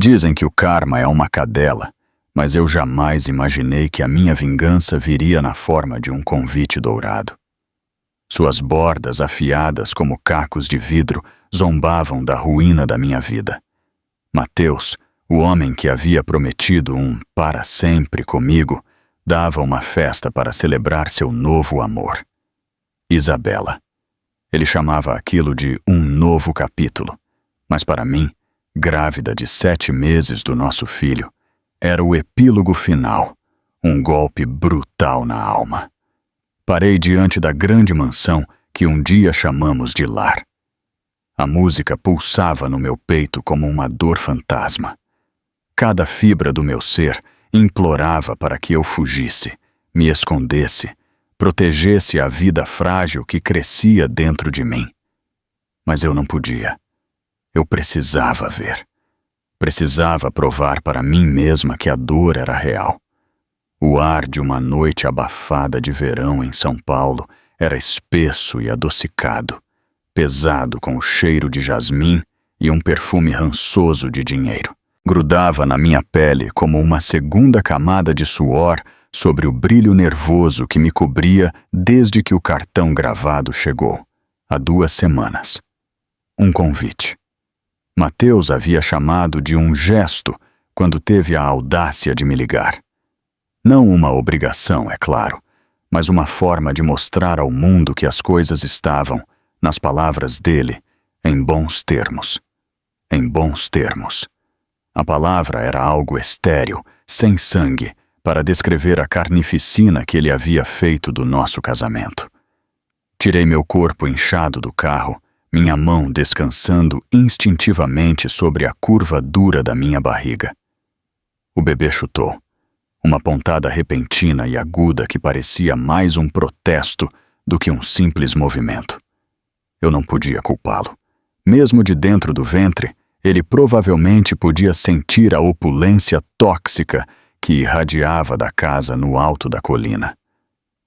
Dizem que o karma é uma cadela, mas eu jamais imaginei que a minha vingança viria na forma de um convite dourado. Suas bordas afiadas como cacos de vidro zombavam da ruína da minha vida. Mateus, o homem que havia prometido um para sempre comigo, dava uma festa para celebrar seu novo amor. Isabela. Ele chamava aquilo de um novo capítulo, mas para mim, grávida de 7 meses do nosso filho, era o epílogo final, um golpe brutal na alma. Parei diante da grande mansão que um dia chamamos de lar. A música pulsava no meu peito como uma dor fantasma. Cada fibra do meu ser implorava para que eu fugisse, me escondesse, protegesse a vida frágil que crescia dentro de mim. Mas eu não podia. Eu precisava ver. Precisava provar para mim mesma que a dor era real. O ar de uma noite abafada de verão em São Paulo era espesso e adocicado, pesado com o cheiro de jasmim e um perfume rançoso de dinheiro. Grudava na minha pele como uma segunda camada de suor sobre o brilho nervoso que me cobria desde que o cartão gravado chegou, há 2 semanas. Um convite. Mateus havia chamado de um gesto quando teve a audácia de me ligar. Não uma obrigação, é claro, mas uma forma de mostrar ao mundo que as coisas estavam, nas palavras dele, em bons termos. Em bons termos. A palavra era algo estéril, sem sangue, para descrever a carnificina que ele havia feito do nosso casamento. Tirei meu corpo inchado do carro, minha mão descansando instintivamente sobre a curva dura da minha barriga. O bebê chutou. Uma pontada repentina e aguda que parecia mais um protesto do que um simples movimento. Eu não podia culpá-lo. Mesmo de dentro do ventre, ele provavelmente podia sentir a opulência tóxica que irradiava da casa no alto da colina.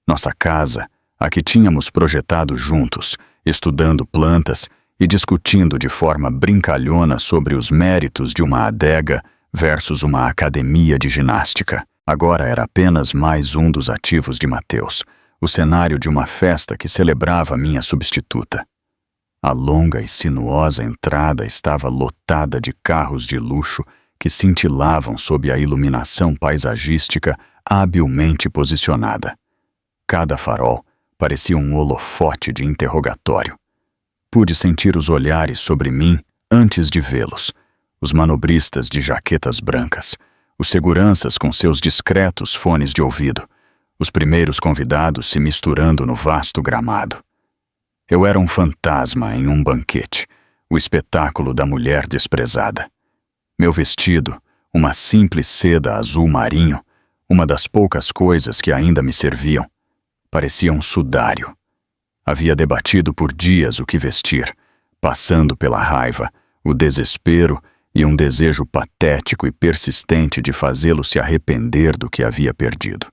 Nossa casa, a que tínhamos projetado juntos, estudando plantas e discutindo de forma brincalhona sobre os méritos de uma adega versus uma academia de ginástica. Agora era apenas mais um dos ativos de Mateus, o cenário de uma festa que celebrava minha substituta. A longa e sinuosa entrada estava lotada de carros de luxo que cintilavam sob a iluminação paisagística habilmente posicionada. Cada farol parecia um holofote de interrogatório. Pude sentir os olhares sobre mim antes de vê-los, os manobristas de jaquetas brancas, os seguranças com seus discretos fones de ouvido, os primeiros convidados se misturando no vasto gramado. Eu era um fantasma em um banquete, o espetáculo da mulher desprezada. Meu vestido, uma simples seda azul marinho, uma das poucas coisas que ainda me serviam, parecia um sudário. Havia debatido por dias o que vestir, passando pela raiva, o desespero e um desejo patético e persistente de fazê-lo se arrepender do que havia perdido.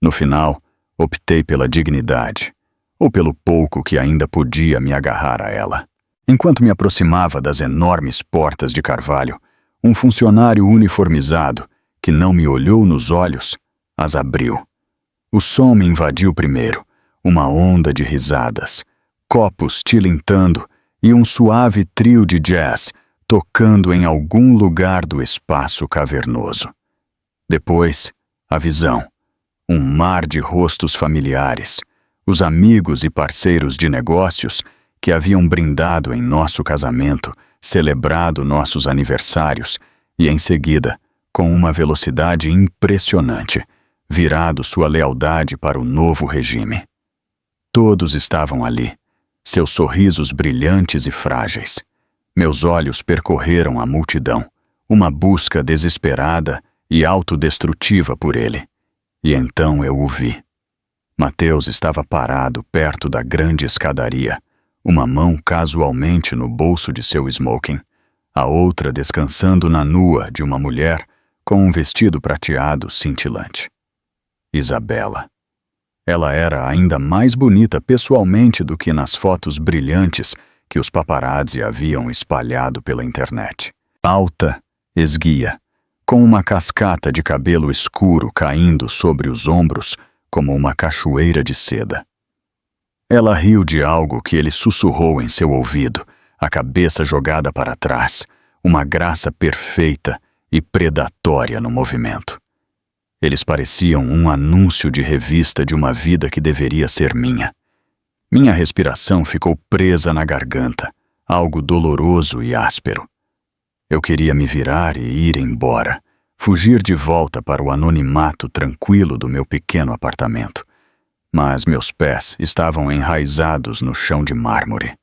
No final, optei pela dignidade, ou pelo pouco que ainda podia me agarrar a ela. Enquanto me aproximava das enormes portas de carvalho, um funcionário uniformizado, que não me olhou nos olhos, as abriu. O som me invadiu primeiro, uma onda de risadas, copos tilintando e um suave trio de jazz tocando em algum lugar do espaço cavernoso. Depois, a visão, um mar de rostos familiares, os amigos e parceiros de negócios que haviam brindado em nosso casamento, celebrado nossos aniversários e, em seguida, com uma velocidade impressionante, virado sua lealdade para o novo regime. Todos estavam ali, seus sorrisos brilhantes e frágeis. Meus olhos percorreram a multidão, uma busca desesperada e autodestrutiva por ele. E então eu o vi. Mateus estava parado perto da grande escadaria, uma mão casualmente no bolso de seu smoking, a outra descansando na nua de uma mulher com um vestido prateado cintilante. Isabela. Ela era ainda mais bonita pessoalmente do que nas fotos brilhantes que os paparazzi haviam espalhado pela internet. Alta, esguia, com uma cascata de cabelo escuro caindo sobre os ombros como uma cachoeira de seda. Ela riu de algo que ele sussurrou em seu ouvido, a cabeça jogada para trás, uma graça perfeita e predatória no movimento. Eles pareciam um anúncio de revista de uma vida que deveria ser minha. Minha respiração ficou presa na garganta, algo doloroso e áspero. Eu queria me virar e ir embora, fugir de volta para o anonimato tranquilo do meu pequeno apartamento. Mas meus pés estavam enraizados no chão de mármore.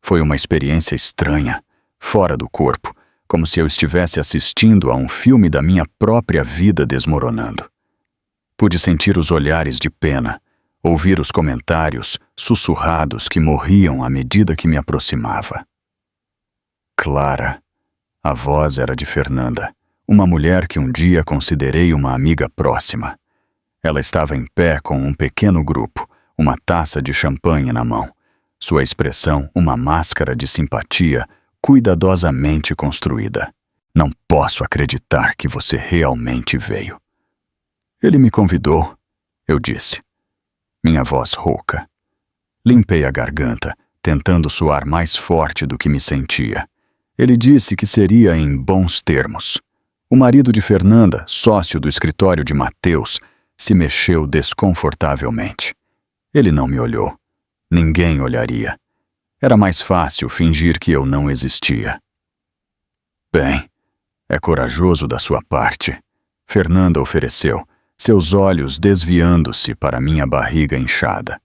Foi uma experiência estranha, fora do corpo, como se eu estivesse assistindo a um filme da minha própria vida desmoronando. Pude sentir os olhares de pena, ouvir os comentários sussurrados que morriam à medida que me aproximava. Clara. A voz era de Fernanda, uma mulher que um dia considerei uma amiga próxima. Ela estava em pé com um pequeno grupo, uma taça de champanhe na mão. Sua expressão, uma máscara de simpatia cuidadosamente construída. Não posso acreditar que você realmente veio. Ele me convidou, eu disse. Minha voz rouca. Limpei a garganta, tentando soar mais forte do que me sentia. Ele disse que seria em bons termos. O marido de Fernanda, sócio do escritório de Mateus, se mexeu desconfortavelmente. Ele não me olhou. Ninguém olharia. Era mais fácil fingir que eu não existia. Bem, é corajoso da sua parte, Fernanda ofereceu, seus olhos desviando-se para minha barriga inchada.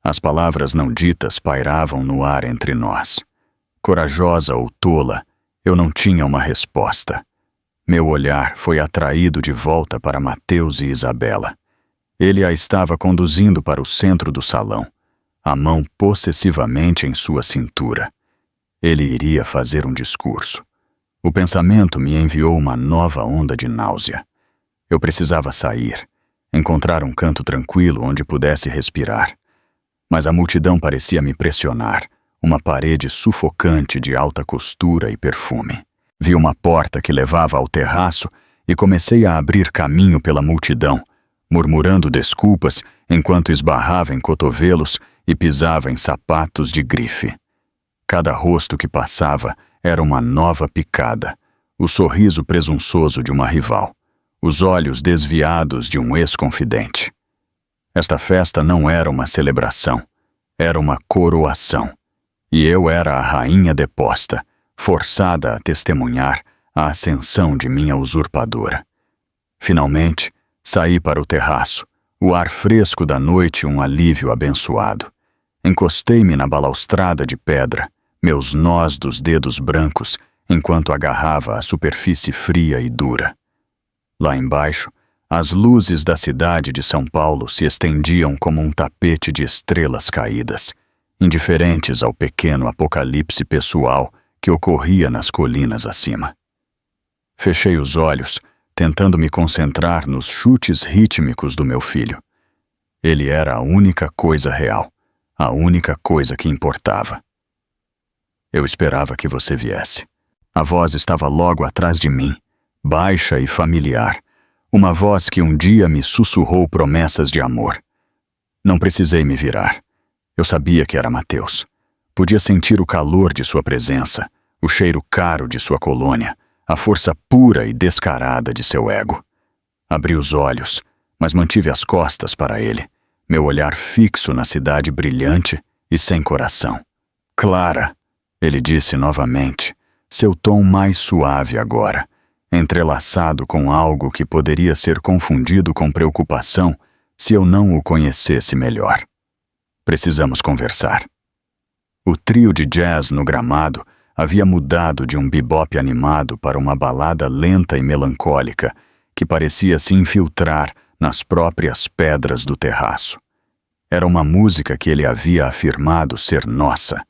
As palavras não ditas pairavam no ar entre nós. Corajosa ou tola, eu não tinha uma resposta. Meu olhar foi atraído de volta para Mateus e Isabela. Ele a estava conduzindo para o centro do salão, a mão possessivamente em sua cintura. Ele iria fazer um discurso. O pensamento me enviou uma nova onda de náusea. Eu precisava sair, encontrar um canto tranquilo onde pudesse respirar. Mas a multidão parecia me pressionar, uma parede sufocante de alta costura e perfume. Vi uma porta que levava ao terraço e comecei a abrir caminho pela multidão, murmurando desculpas enquanto esbarrava em cotovelos e pisava em sapatos de grife. Cada rosto que passava era uma nova picada, o sorriso presunçoso de uma rival, os olhos desviados de um ex-confidente. Esta festa não era uma celebração, era uma coroação. E eu era a rainha deposta, forçada a testemunhar a ascensão de minha usurpadora. Finalmente, saí para o terraço, o ar fresco da noite um alívio abençoado. Encostei-me na balaustrada de pedra, meus nós dos dedos brancos, enquanto agarrava a superfície fria e dura. Lá embaixo, as luzes da cidade de São Paulo se estendiam como um tapete de estrelas caídas, indiferentes ao pequeno apocalipse pessoal que ocorria nas colinas acima. Fechei os olhos, tentando me concentrar nos chutes rítmicos do meu filho. Ele era a única coisa real, a única coisa que importava. Eu esperava que você viesse. A voz estava logo atrás de mim, baixa e familiar, uma voz que um dia me sussurrou promessas de amor. Não precisei me virar. Eu sabia que era Mateus. Podia sentir o calor de sua presença, o cheiro caro de sua colônia, a força pura e descarada de seu ego. Abri os olhos, mas mantive as costas para ele, meu olhar fixo na cidade brilhante e sem coração. Clara, ele disse novamente, seu tom mais suave agora, entrelaçado com algo que poderia ser confundido com preocupação se eu não o conhecesse melhor. Precisamos conversar. O trio de jazz no gramado havia mudado de um bebop animado para uma balada lenta e melancólica que parecia se infiltrar nas próprias pedras do terraço. Era uma música que ele havia afirmado ser nossa,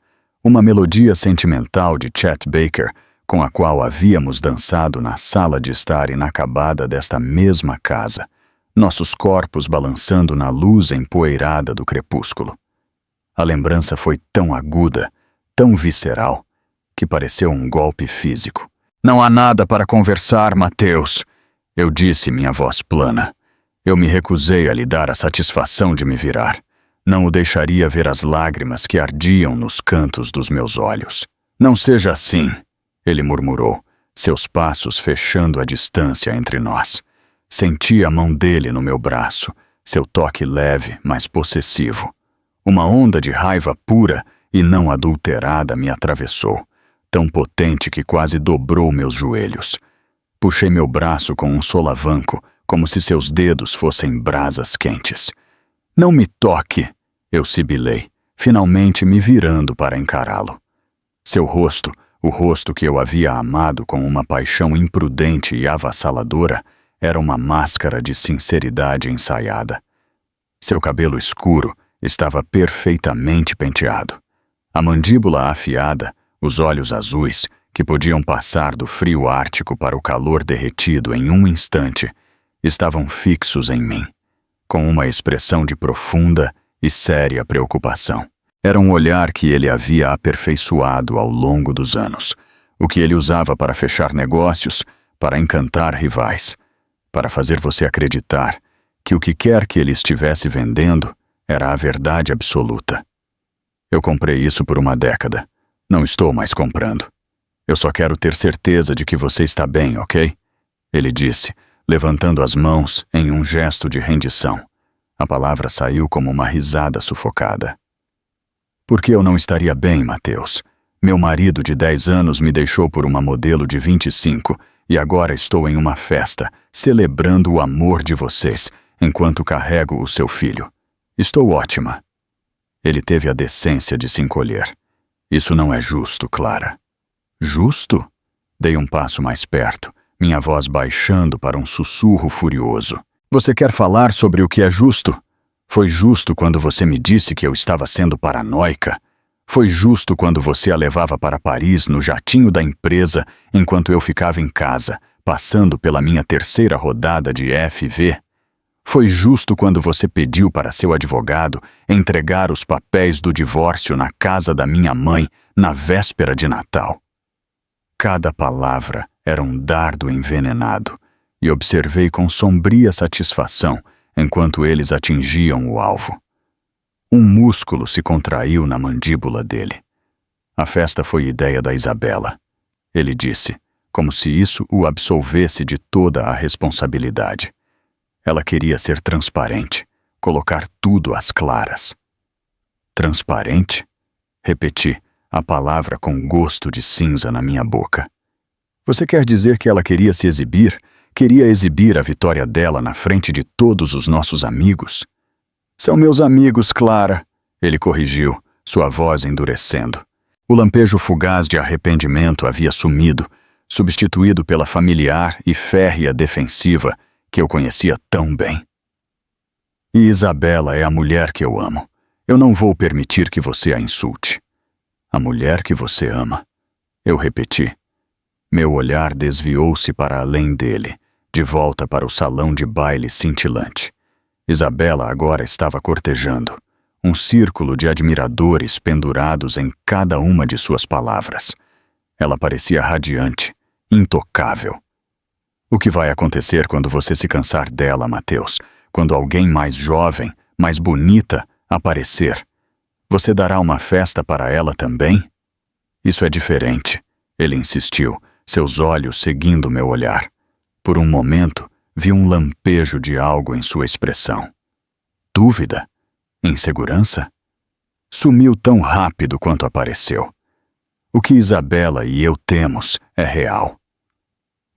uma melodia sentimental de Chet Baker com a qual havíamos dançado na sala de estar inacabada desta mesma casa, nossos corpos balançando na luz empoeirada do crepúsculo. A lembrança foi tão aguda, tão visceral, que pareceu um golpe físico. Não há nada para conversar, Mateus, eu disse, minha voz plana. Eu me recusei a lhe dar a satisfação de me virar. Não o deixaria ver as lágrimas que ardiam nos cantos dos meus olhos. Não seja assim, ele murmurou, seus passos fechando a distância entre nós. Senti a mão dele no meu braço, seu toque leve, mas possessivo. Uma onda de raiva pura e não adulterada me atravessou, tão potente que quase dobrou meus joelhos. Puxei meu braço com um solavanco, como se seus dedos fossem brasas quentes. Não me toque, eu sibilei, finalmente me virando para encará-lo. Seu rosto, o rosto que eu havia amado com uma paixão imprudente e avassaladora, era uma máscara de sinceridade ensaiada. Seu cabelo escuro estava perfeitamente penteado. A mandíbula afiada, os olhos azuis, que podiam passar do frio ártico para o calor derretido em um instante, estavam fixos em mim, com uma expressão de profunda e séria preocupação. Era um olhar que ele havia aperfeiçoado ao longo dos anos, o que ele usava para fechar negócios, para encantar rivais, para fazer você acreditar que o que quer que ele estivesse vendendo era a verdade absoluta. Eu comprei isso por uma década. Não estou mais comprando. Eu só quero ter certeza de que você está bem, ok? Ele disse, levantando as mãos em um gesto de rendição. A palavra saiu como uma risada sufocada. Por que eu não estaria bem, Mateus? Meu marido de 10 anos me deixou por uma modelo de 25 e agora estou em uma festa, celebrando o amor de vocês, enquanto carrego o seu filho. Estou ótima. Ele teve a decência de se encolher. Isso não é justo, Clara. Justo? Dei um passo mais perto, minha voz baixando para um sussurro furioso. Você quer falar sobre o que é justo? Foi justo quando você me disse que eu estava sendo paranoica. Foi justo quando você a levava para Paris no jatinho da empresa enquanto eu ficava em casa, passando pela minha terceira rodada de FV. Foi justo quando você pediu para seu advogado entregar os papéis do divórcio na casa da minha mãe na véspera de Natal. Cada palavra era um dardo envenenado, e observei com sombria satisfação enquanto eles atingiam o alvo. Um músculo se contraiu na mandíbula dele. A festa foi ideia da Isabela. Ele disse, como se isso o absolvesse de toda a responsabilidade. Ela queria ser transparente, colocar tudo às claras. Transparente? Repeti, a palavra com gosto de cinza na minha boca. Você quer dizer que ela queria se exibir? Queria exibir a vitória dela na frente de todos os nossos amigos? São meus amigos, Clara, ele corrigiu, sua voz endurecendo. O lampejo fugaz de arrependimento havia sumido, substituído pela familiar e férrea defensiva que eu conhecia tão bem. E Isabela é a mulher que eu amo. Eu não vou permitir que você a insulte. A mulher que você ama. Eu repeti. Meu olhar desviou-se para além dele, de volta para o salão de baile cintilante. Isabela agora estava cortejando, um círculo de admiradores pendurados em cada uma de suas palavras. Ela parecia radiante, intocável. O que vai acontecer quando você se cansar dela, Mateus? Quando alguém mais jovem, mais bonita, aparecer? Você dará uma festa para ela também? Isso é diferente, ele insistiu, seus olhos seguindo meu olhar. Por um momento, vi um lampejo de algo em sua expressão. Dúvida? Insegurança? Sumiu tão rápido quanto apareceu. O que Isabela e eu temos é real.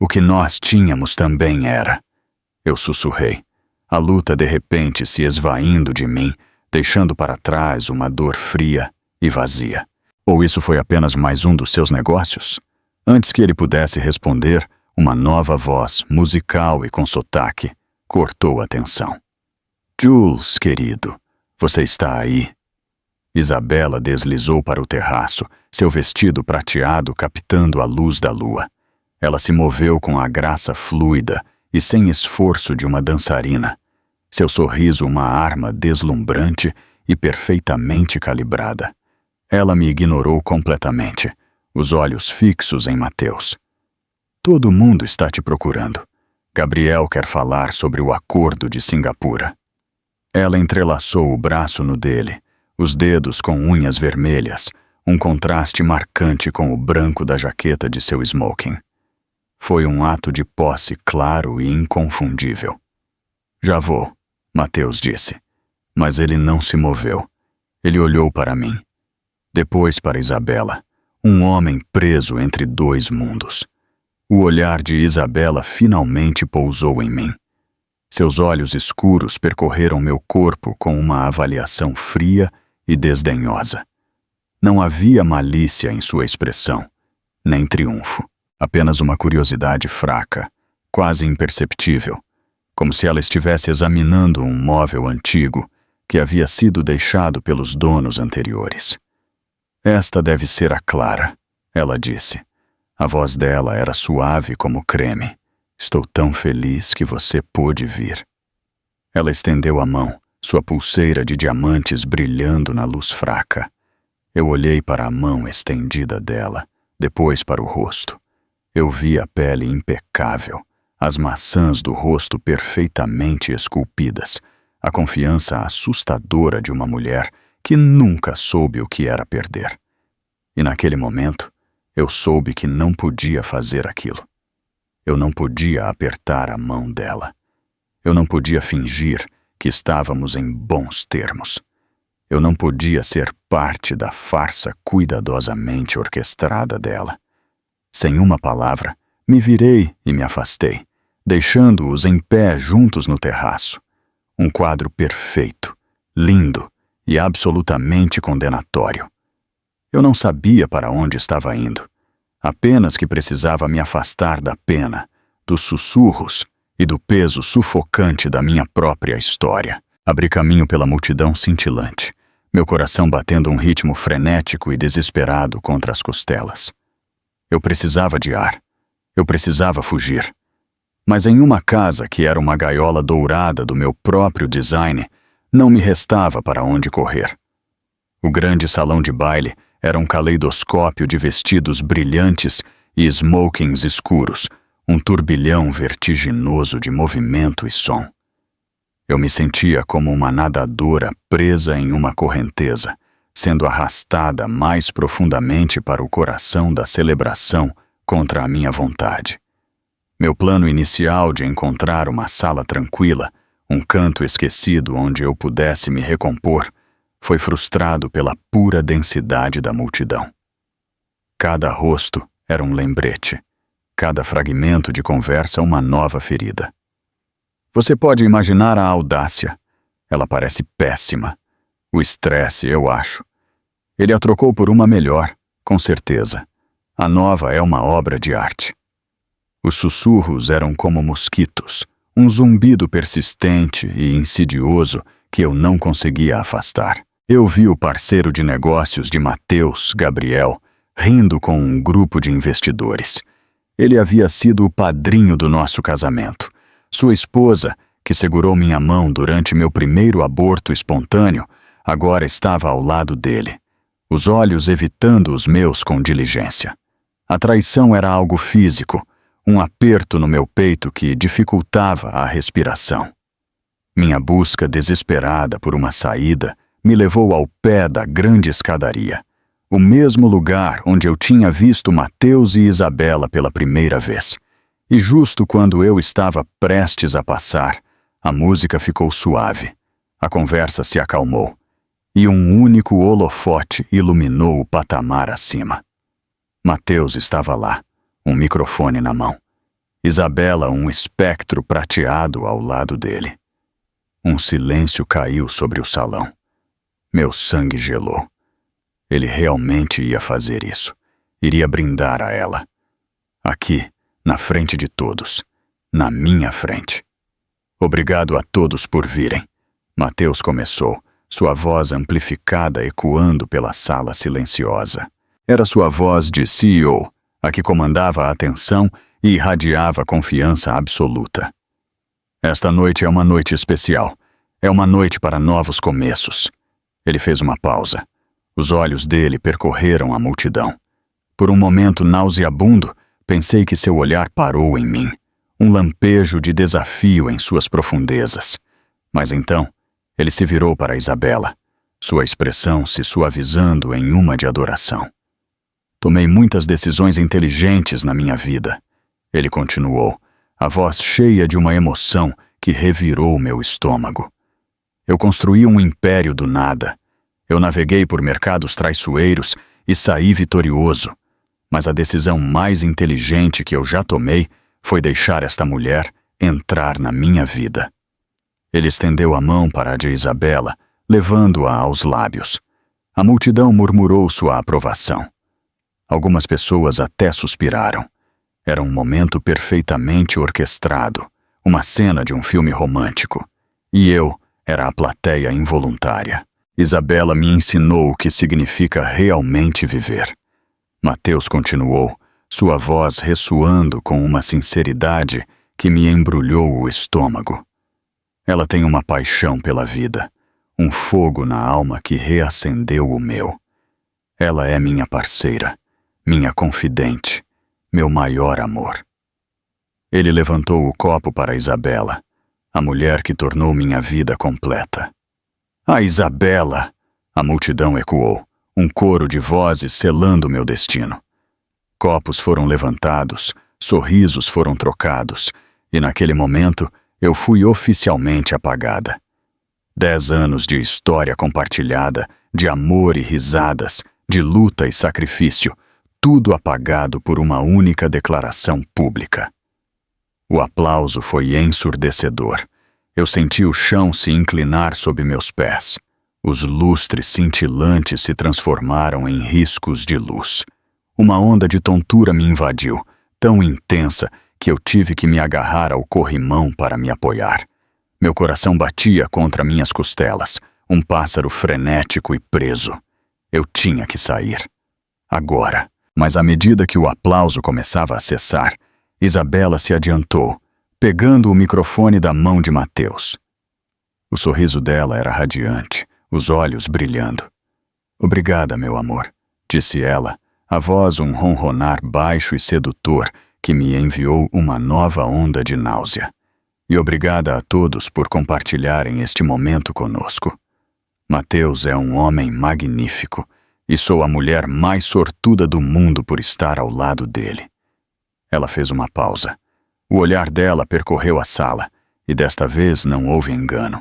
O que nós tínhamos também era. Eu sussurrei, a luta de repente se esvaindo de mim, deixando para trás uma dor fria e vazia. Ou isso foi apenas mais um dos seus negócios? Antes que ele pudesse responder, uma nova voz, musical e com sotaque, cortou a tensão. Jules, querido, você está aí? Isabela deslizou para o terraço, seu vestido prateado captando a luz da lua. Ela se moveu com a graça fluida e sem esforço de uma dançarina. Seu sorriso uma arma deslumbrante e perfeitamente calibrada. Ela me ignorou completamente, os olhos fixos em Mateus. Todo mundo está te procurando. Gabriel quer falar sobre o acordo de Singapura. Ela entrelaçou o braço no dele, os dedos com unhas vermelhas, um contraste marcante com o branco da jaqueta de seu smoking. Foi um ato de posse claro e inconfundível. Já vou, Mateus disse. Mas ele não se moveu. Ele olhou para mim. Depois para Isabela, um homem preso entre dois mundos. O olhar de Isabela finalmente pousou em mim. Seus olhos escuros percorreram meu corpo com uma avaliação fria e desdenhosa. Não havia malícia em sua expressão, nem triunfo. Apenas uma curiosidade fraca, quase imperceptível, como se ela estivesse examinando um móvel antigo que havia sido deixado pelos donos anteriores. Esta deve ser a Clara, ela disse. A voz dela era suave como creme. Estou tão feliz que você pôde vir. Ela estendeu a mão, sua pulseira de diamantes brilhando na luz fraca. Eu olhei para a mão estendida dela, depois para o rosto. Eu vi a pele impecável, as maçãs do rosto perfeitamente esculpidas, a confiança assustadora de uma mulher que nunca soube o que era perder. E naquele momento, eu soube que não podia fazer aquilo. Eu não podia apertar a mão dela. Eu não podia fingir que estávamos em bons termos. Eu não podia ser parte da farsa cuidadosamente orquestrada dela. Sem uma palavra, me virei e me afastei, deixando-os em pé juntos no terraço. Um quadro perfeito, lindo e absolutamente condenatório. Eu não sabia para onde estava indo, apenas que precisava me afastar da pena, dos sussurros e do peso sufocante da minha própria história. Abri caminho pela multidão cintilante, meu coração batendo um ritmo frenético e desesperado contra as costelas. Eu precisava de ar. Eu precisava fugir. Mas em uma casa que era uma gaiola dourada do meu próprio design, não me restava para onde correr. O grande salão de baile era um caleidoscópio de vestidos brilhantes e smokings escuros, um turbilhão vertiginoso de movimento e som. Eu me sentia como uma nadadora presa em uma correnteza, sendo arrastada mais profundamente para o coração da celebração contra a minha vontade. Meu plano inicial de encontrar uma sala tranquila, um canto esquecido onde eu pudesse me recompor, foi frustrado pela pura densidade da multidão. Cada rosto era um lembrete, cada fragmento de conversa uma nova ferida. Você pode imaginar a audácia. Ela parece péssima. O estresse, eu acho. Ele a trocou por uma melhor, com certeza. A nova é uma obra de arte. Os sussurros eram como mosquitos, um zumbido persistente e insidioso que eu não conseguia afastar. Eu vi o parceiro de negócios de Mateus, Gabriel, rindo com um grupo de investidores. Ele havia sido o padrinho do nosso casamento. Sua esposa, que segurou minha mão durante meu primeiro aborto espontâneo, agora estava ao lado dele, os olhos evitando os meus com diligência. A traição era algo físico, um aperto no meu peito que dificultava a respiração. Minha busca desesperada por uma saída me levou ao pé da grande escadaria, o mesmo lugar onde eu tinha visto Mateus e Isabela pela primeira vez. E justo quando eu estava prestes a passar, a música ficou suave, a conversa se acalmou, e um único holofote iluminou o patamar acima. Mateus estava lá, um microfone na mão. Isabela, um espectro prateado ao lado dele. Um silêncio caiu sobre o salão. Meu sangue gelou. Ele realmente ia fazer isso. Iria brindar a ela. Aqui, na frente de todos. Na minha frente. Obrigado a todos por virem. Mateus começou, sua voz amplificada ecoando pela sala silenciosa. Era sua voz de CEO, a que comandava a atenção e irradiava confiança absoluta. Esta noite é uma noite especial. É uma noite para novos começos. Ele fez uma pausa. Os olhos dele percorreram a multidão. Por um momento nauseabundo, pensei que seu olhar parou em mim, um lampejo de desafio em suas profundezas. Mas então, ele se virou para Isabela, sua expressão se suavizando em uma de adoração. Tomei muitas decisões inteligentes na minha vida, ele continuou, a voz cheia de uma emoção que revirou meu estômago. Eu construí um império do nada. Eu naveguei por mercados traiçoeiros e saí vitorioso. Mas a decisão mais inteligente que eu já tomei foi deixar esta mulher entrar na minha vida. Ele estendeu a mão para a de Isabela, levando-a aos lábios. A multidão murmurou sua aprovação. Algumas pessoas até suspiraram. Era um momento perfeitamente orquestrado, uma cena de um filme romântico. E eu era a plateia involuntária. Isabela me ensinou o que significa realmente viver. Mateus continuou, sua voz ressoando com uma sinceridade que me embrulhou o estômago. Ela tem uma paixão pela vida, um fogo na alma que reacendeu o meu. Ela é minha parceira, minha confidente, meu maior amor. Ele levantou o copo para Isabela, a mulher que tornou minha vida completa. Ah, Isabela! A multidão ecoou, um coro de vozes selando meu destino. Copos foram levantados, sorrisos foram trocados, e naquele momento eu fui oficialmente apagada. 10 anos de história compartilhada, de amor e risadas, de luta e sacrifício, tudo apagado por uma única declaração pública. O aplauso foi ensurdecedor. Eu senti o chão se inclinar sob meus pés. Os lustres cintilantes se transformaram em riscos de luz. Uma onda de tontura me invadiu, tão intensa que eu tive que me agarrar ao corrimão para me apoiar. Meu coração batia contra minhas costelas, um pássaro frenético e preso. Eu tinha que sair. Agora. Mas à medida que o aplauso começava a cessar, Isabela se adiantou, pegando o microfone da mão de Mateus. O sorriso dela era radiante, os olhos brilhando. Obrigada, meu amor, disse ela, a voz um ronronar baixo e sedutor que me enviou uma nova onda de náusea. E obrigada a todos por compartilharem este momento conosco. Mateus é um homem magnífico, e sou a mulher mais sortuda do mundo por estar ao lado dele. Ela fez uma pausa. O olhar dela percorreu a sala, e desta vez não houve engano.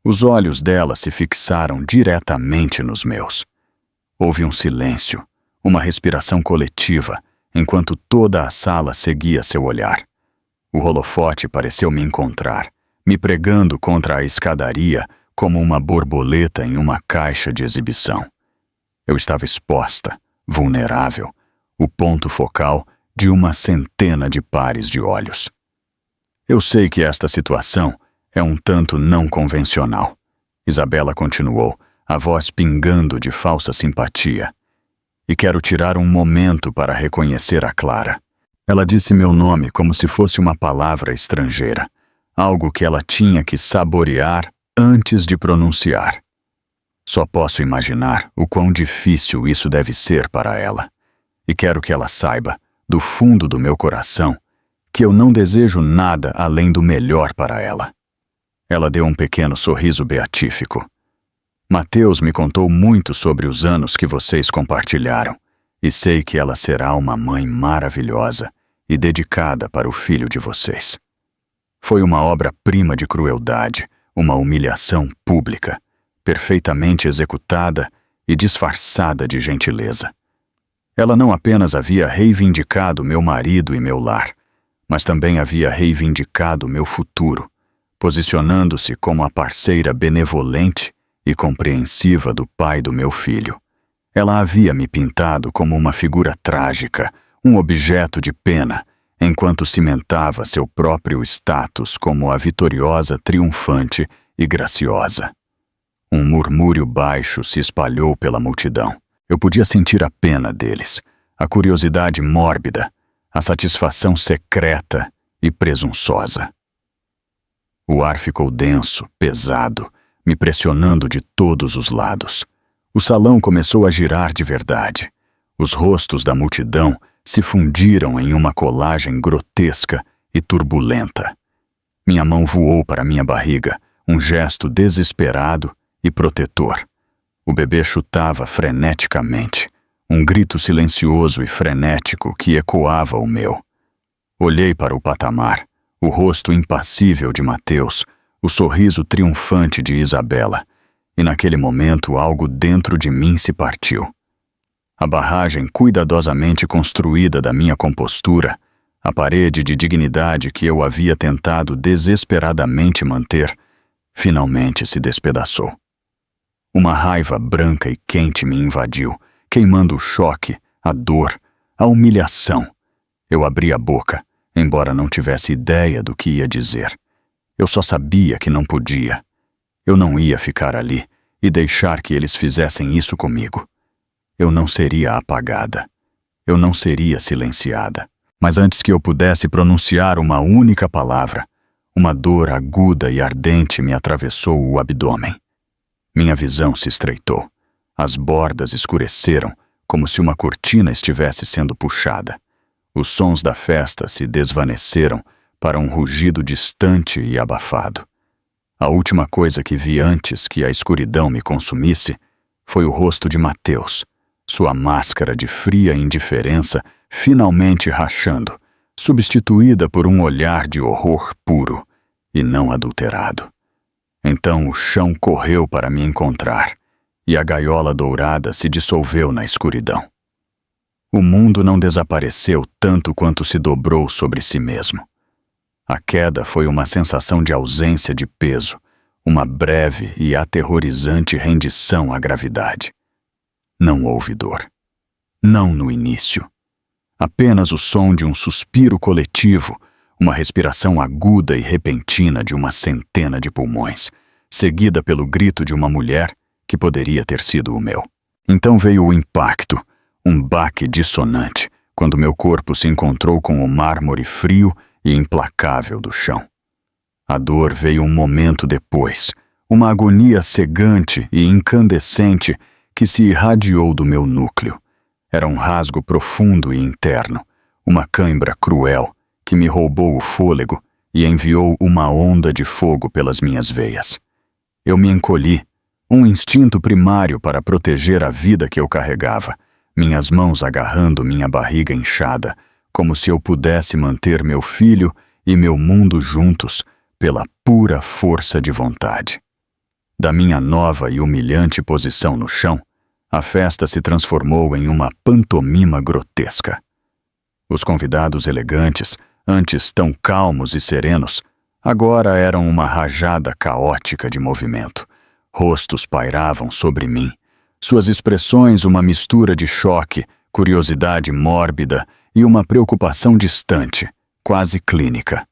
Os olhos dela se fixaram diretamente nos meus. Houve um silêncio, uma respiração coletiva, enquanto toda a sala seguia seu olhar. O holofote pareceu me encontrar, me pregando contra a escadaria como uma borboleta em uma caixa de exibição. Eu estava exposta, vulnerável, o ponto focal de uma centena de pares de olhos. Eu sei que esta situação é um tanto não convencional. Isabela continuou, a voz pingando de falsa simpatia. E quero tirar um momento para reconhecer a Clara. Ela disse meu nome como se fosse uma palavra estrangeira, algo que ela tinha que saborear antes de pronunciar. Só posso imaginar o quão difícil isso deve ser para ela. E quero que ela saiba, do fundo do meu coração, que eu não desejo nada além do melhor para ela. Ela deu um pequeno sorriso beatífico. Mateus me contou muito sobre os anos que vocês compartilharam, e sei que ela será uma mãe maravilhosa e dedicada para o filho de vocês. Foi uma obra-prima de crueldade, uma humilhação pública, perfeitamente executada e disfarçada de gentileza. Ela não apenas havia reivindicado meu marido e meu lar, mas também havia reivindicado meu futuro, posicionando-se como a parceira benevolente e compreensiva do pai do meu filho. Ela havia me pintado como uma figura trágica, um objeto de pena, enquanto cimentava seu próprio status como a vitoriosa triunfante e graciosa. Um murmúrio baixo se espalhou pela multidão. Eu podia sentir a pena deles, a curiosidade mórbida, a satisfação secreta e presunçosa. O ar ficou denso, pesado, me pressionando de todos os lados. O salão começou a girar de verdade. Os rostos da multidão se fundiram em uma colagem grotesca e turbulenta. Minha mão voou para minha barriga, um gesto desesperado e protetor. O bebê chutava freneticamente, um grito silencioso e frenético que ecoava o meu. Olhei para o patamar, o rosto impassível de Mateus, o sorriso triunfante de Isabela, e naquele momento algo dentro de mim se partiu. A barragem cuidadosamente construída da minha compostura, a parede de dignidade que eu havia tentado desesperadamente manter, finalmente se despedaçou. Uma raiva branca e quente me invadiu, queimando o choque, a dor, a humilhação. Eu abri a boca, embora não tivesse ideia do que ia dizer. Eu só sabia que não podia. Eu não ia ficar ali e deixar que eles fizessem isso comigo. Eu não seria apagada. Eu não seria silenciada. Mas antes que eu pudesse pronunciar uma única palavra, uma dor aguda e ardente me atravessou o abdômen. Minha visão se estreitou. As bordas escureceram, como se uma cortina estivesse sendo puxada. Os sons da festa se desvaneceram para um rugido distante e abafado. A última coisa que vi antes que a escuridão me consumisse foi o rosto de Mateus, sua máscara de fria indiferença finalmente rachando, substituída por um olhar de horror puro e não adulterado. Então o chão correu para me encontrar, e a gaiola dourada se dissolveu na escuridão. O mundo não desapareceu tanto quanto se dobrou sobre si mesmo. A queda foi uma sensação de ausência de peso, uma breve e aterrorizante rendição à gravidade. Não houve dor. Não no início. Apenas o som de um suspiro coletivo, uma respiração aguda e repentina de uma centena de pulmões, seguida pelo grito de uma mulher que poderia ter sido o meu. Então veio o impacto, um baque dissonante, quando meu corpo se encontrou com o mármore frio e implacável do chão. A dor veio um momento depois, uma agonia cegante e incandescente que se irradiou do meu núcleo. Era um rasgo profundo e interno, uma cãibra cruel que me roubou o fôlego e enviou uma onda de fogo pelas minhas veias. Eu me encolhi, um instinto primário para proteger a vida que eu carregava, minhas mãos agarrando minha barriga inchada, como se eu pudesse manter meu filho e meu mundo juntos pela pura força de vontade. Da minha nova e humilhante posição no chão, a festa se transformou em uma pantomima grotesca. Os convidados elegantes, antes tão calmos e serenos, agora eram uma rajada caótica de movimento. Rostos pairavam sobre mim, suas expressões uma mistura de choque, curiosidade mórbida e uma preocupação distante, quase clínica.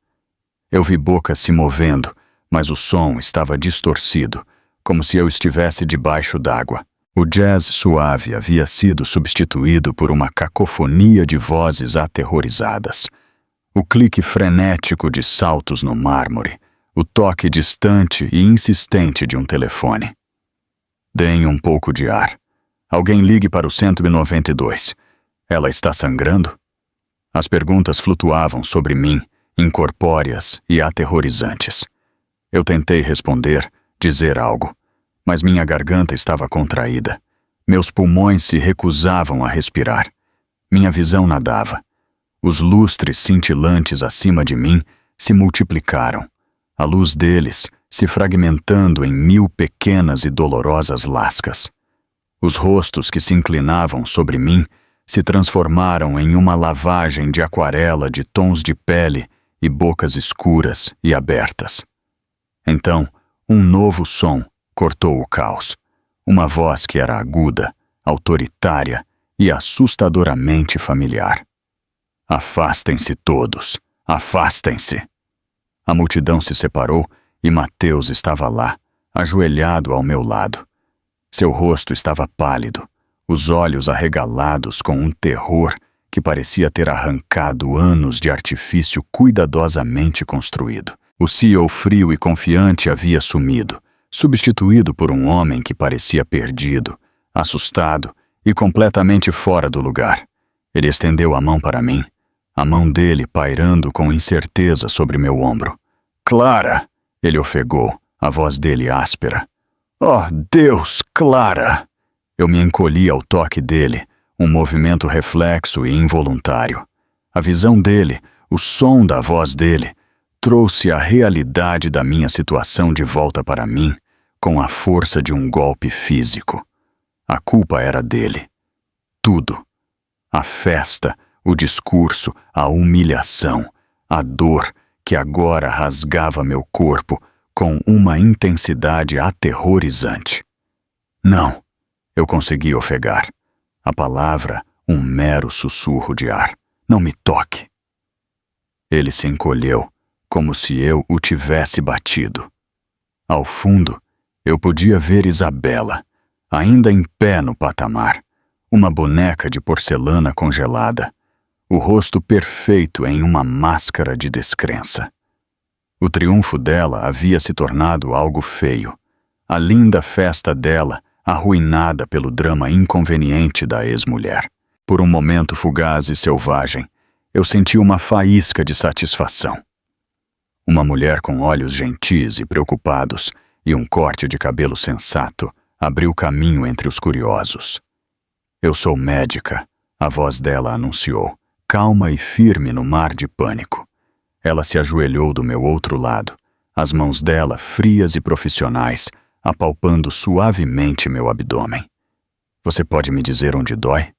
Eu vi bocas se movendo, mas o som estava distorcido, como se eu estivesse debaixo d'água. O jazz suave havia sido substituído por uma cacofonia de vozes aterrorizadas. O clique frenético de saltos no mármore, o toque distante e insistente de um telefone. Deem um pouco de ar. Alguém ligue para o 192. Ela está sangrando? As perguntas flutuavam sobre mim, incorpóreas e aterrorizantes. Eu tentei responder, dizer algo, mas minha garganta estava contraída. Meus pulmões se recusavam a respirar. Minha visão nadava. Os lustres cintilantes acima de mim se multiplicaram, a luz deles se fragmentando em 1000 pequenas e dolorosas lascas. Os rostos que se inclinavam sobre mim se transformaram em uma lavagem de aquarela de tons de pele e bocas escuras e abertas. Então, um novo som cortou o caos, uma voz que era aguda, autoritária e assustadoramente familiar. Afastem-se todos, afastem-se! A multidão se separou e Mateus estava lá, ajoelhado ao meu lado. Seu rosto estava pálido, os olhos arregalados com um terror que parecia ter arrancado anos de artifício cuidadosamente construído. O CEO frio e confiante havia sumido, substituído por um homem que parecia perdido, assustado e completamente fora do lugar. Ele estendeu a mão para mim, a mão dele pairando com incerteza sobre meu ombro. Clara! Ele ofegou, a voz dele áspera. Oh, Deus, Clara! Eu me encolhi ao toque dele, um movimento reflexo e involuntário. A visão dele, o som da voz dele, trouxe a realidade da minha situação de volta para mim, com a força de um golpe físico. A culpa era dele. Tudo. A festa, o discurso, a humilhação, a dor que agora rasgava meu corpo com uma intensidade aterrorizante. Não, eu consegui ofegar. A palavra, um mero sussurro de ar. Não me toque. Ele se encolheu, como se eu o tivesse batido. Ao fundo, eu podia ver Isabela, ainda em pé no patamar, uma boneca de porcelana congelada, o rosto perfeito em uma máscara de descrença. O triunfo dela havia se tornado algo feio, a linda festa dela arruinada pelo drama inconveniente da ex-mulher. Por um momento fugaz e selvagem, eu senti uma faísca de satisfação. Uma mulher com olhos gentis e preocupados e um corte de cabelo sensato abriu caminho entre os curiosos. Eu sou médica, a voz dela anunciou, calma e firme no mar de pânico. Ela se ajoelhou do meu outro lado, as mãos dela frias e profissionais, apalpando suavemente meu abdômen. Você pode me dizer onde dói?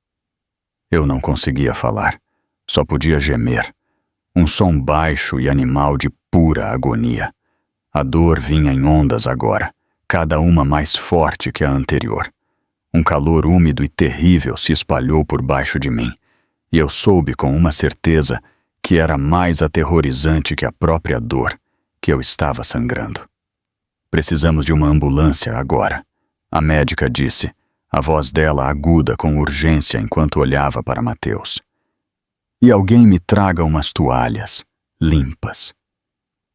Eu não conseguia falar, só podia gemer. Um som baixo e animal de pura agonia. A dor vinha em ondas agora, cada uma mais forte que a anterior. Um calor úmido e terrível se espalhou por baixo de mim, e eu soube com uma certeza que era mais aterrorizante que a própria dor, que eu estava sangrando. Precisamos de uma ambulância agora, a médica disse, a voz dela aguda com urgência enquanto olhava para Mateus. E alguém me traga umas toalhas, limpas.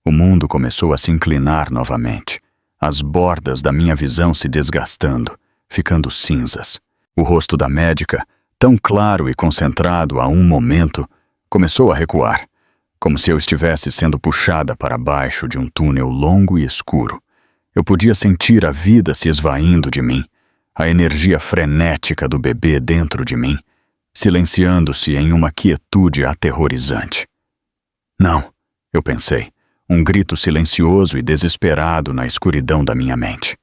O mundo começou a se inclinar novamente, as bordas da minha visão se desgastando, ficando cinzas. O rosto da médica, tão claro e concentrado a um momento, começou a recuar, como se eu estivesse sendo puxada para baixo de um túnel longo e escuro. Eu podia sentir a vida se esvaindo de mim, a energia frenética do bebê dentro de mim, silenciando-se em uma quietude aterrorizante. Não, eu pensei, um grito silencioso e desesperado na escuridão da minha mente.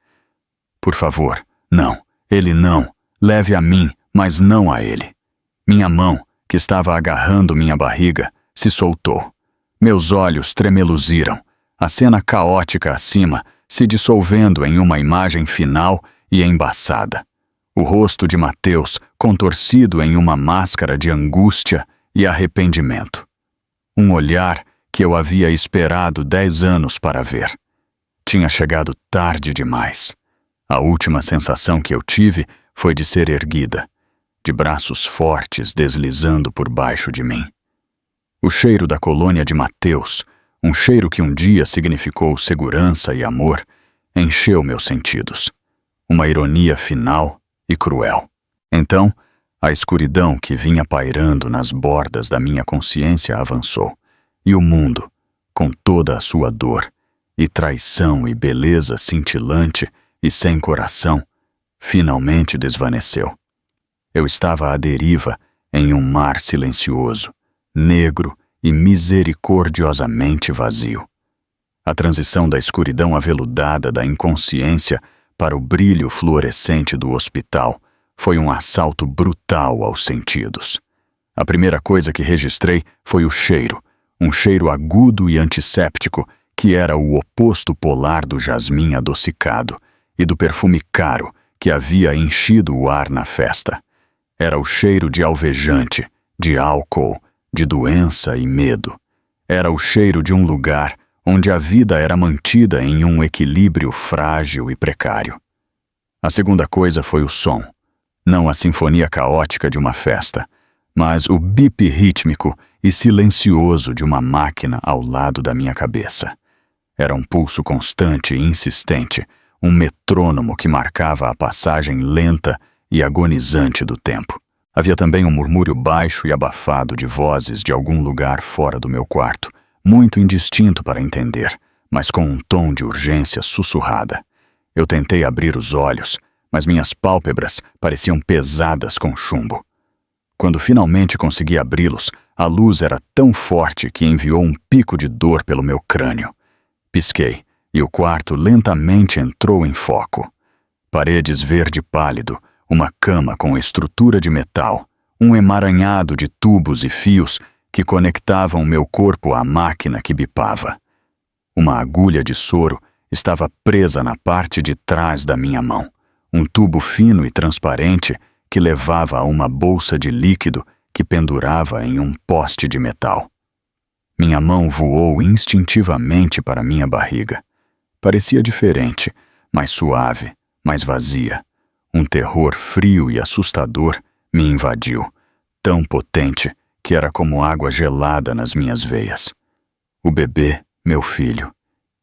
Por favor, não, ele não, leve a mim, mas não a ele. Minha mão, que estava agarrando minha barriga, se soltou. Meus olhos tremeluziram, a cena caótica acima se dissolvendo em uma imagem final e embaçada. O rosto de Mateus contorcido em uma máscara de angústia e arrependimento. Um olhar que eu havia esperado 10 anos para ver. Tinha chegado tarde demais. A última sensação que eu tive foi de ser erguida, de braços fortes deslizando por baixo de mim. O cheiro da colônia de Mateus, um cheiro que um dia significou segurança e amor, encheu meus sentidos. Uma ironia final e cruel. Então, a escuridão que vinha pairando nas bordas da minha consciência avançou, e o mundo, com toda a sua dor, e traição e beleza cintilante e sem coração, finalmente desvaneceu. Eu estava à deriva em um mar silencioso, negro e misericordiosamente vazio. A transição da escuridão aveludada da inconsciência para o brilho fluorescente do hospital foi um assalto brutal aos sentidos. A primeira coisa que registrei foi o cheiro, um cheiro agudo e antisséptico que era o oposto polar do jasmim adocicado e do perfume caro que havia enchido o ar na festa. Era o cheiro de alvejante, de álcool, de doença e medo. Era o cheiro de um lugar onde a vida era mantida em um equilíbrio frágil e precário. A segunda coisa foi o som. Não a sinfonia caótica de uma festa, mas o bip rítmico e silencioso de uma máquina ao lado da minha cabeça. Era um pulso constante e insistente, um metrônomo que marcava a passagem lenta e agonizante do tempo. Havia também um murmúrio baixo e abafado de vozes de algum lugar fora do meu quarto, muito indistinto para entender, mas com um tom de urgência sussurrada. Eu tentei abrir os olhos, mas minhas pálpebras pareciam pesadas com chumbo. Quando finalmente consegui abri-los, a luz era tão forte que enviou um pico de dor pelo meu crânio. Pisquei, e o quarto lentamente entrou em foco. Paredes verde pálido, uma cama com estrutura de metal, um emaranhado de tubos e fios que conectavam meu corpo à máquina que bipava. Uma agulha de soro estava presa na parte de trás da minha mão, um tubo fino e transparente que levava a uma bolsa de líquido que pendurava em um poste de metal. Minha mão voou instintivamente para minha barriga. Parecia diferente, mais suave, mais vazia. Um terror frio e assustador me invadiu, tão potente que era como água gelada nas minhas veias. O bebê, meu filho,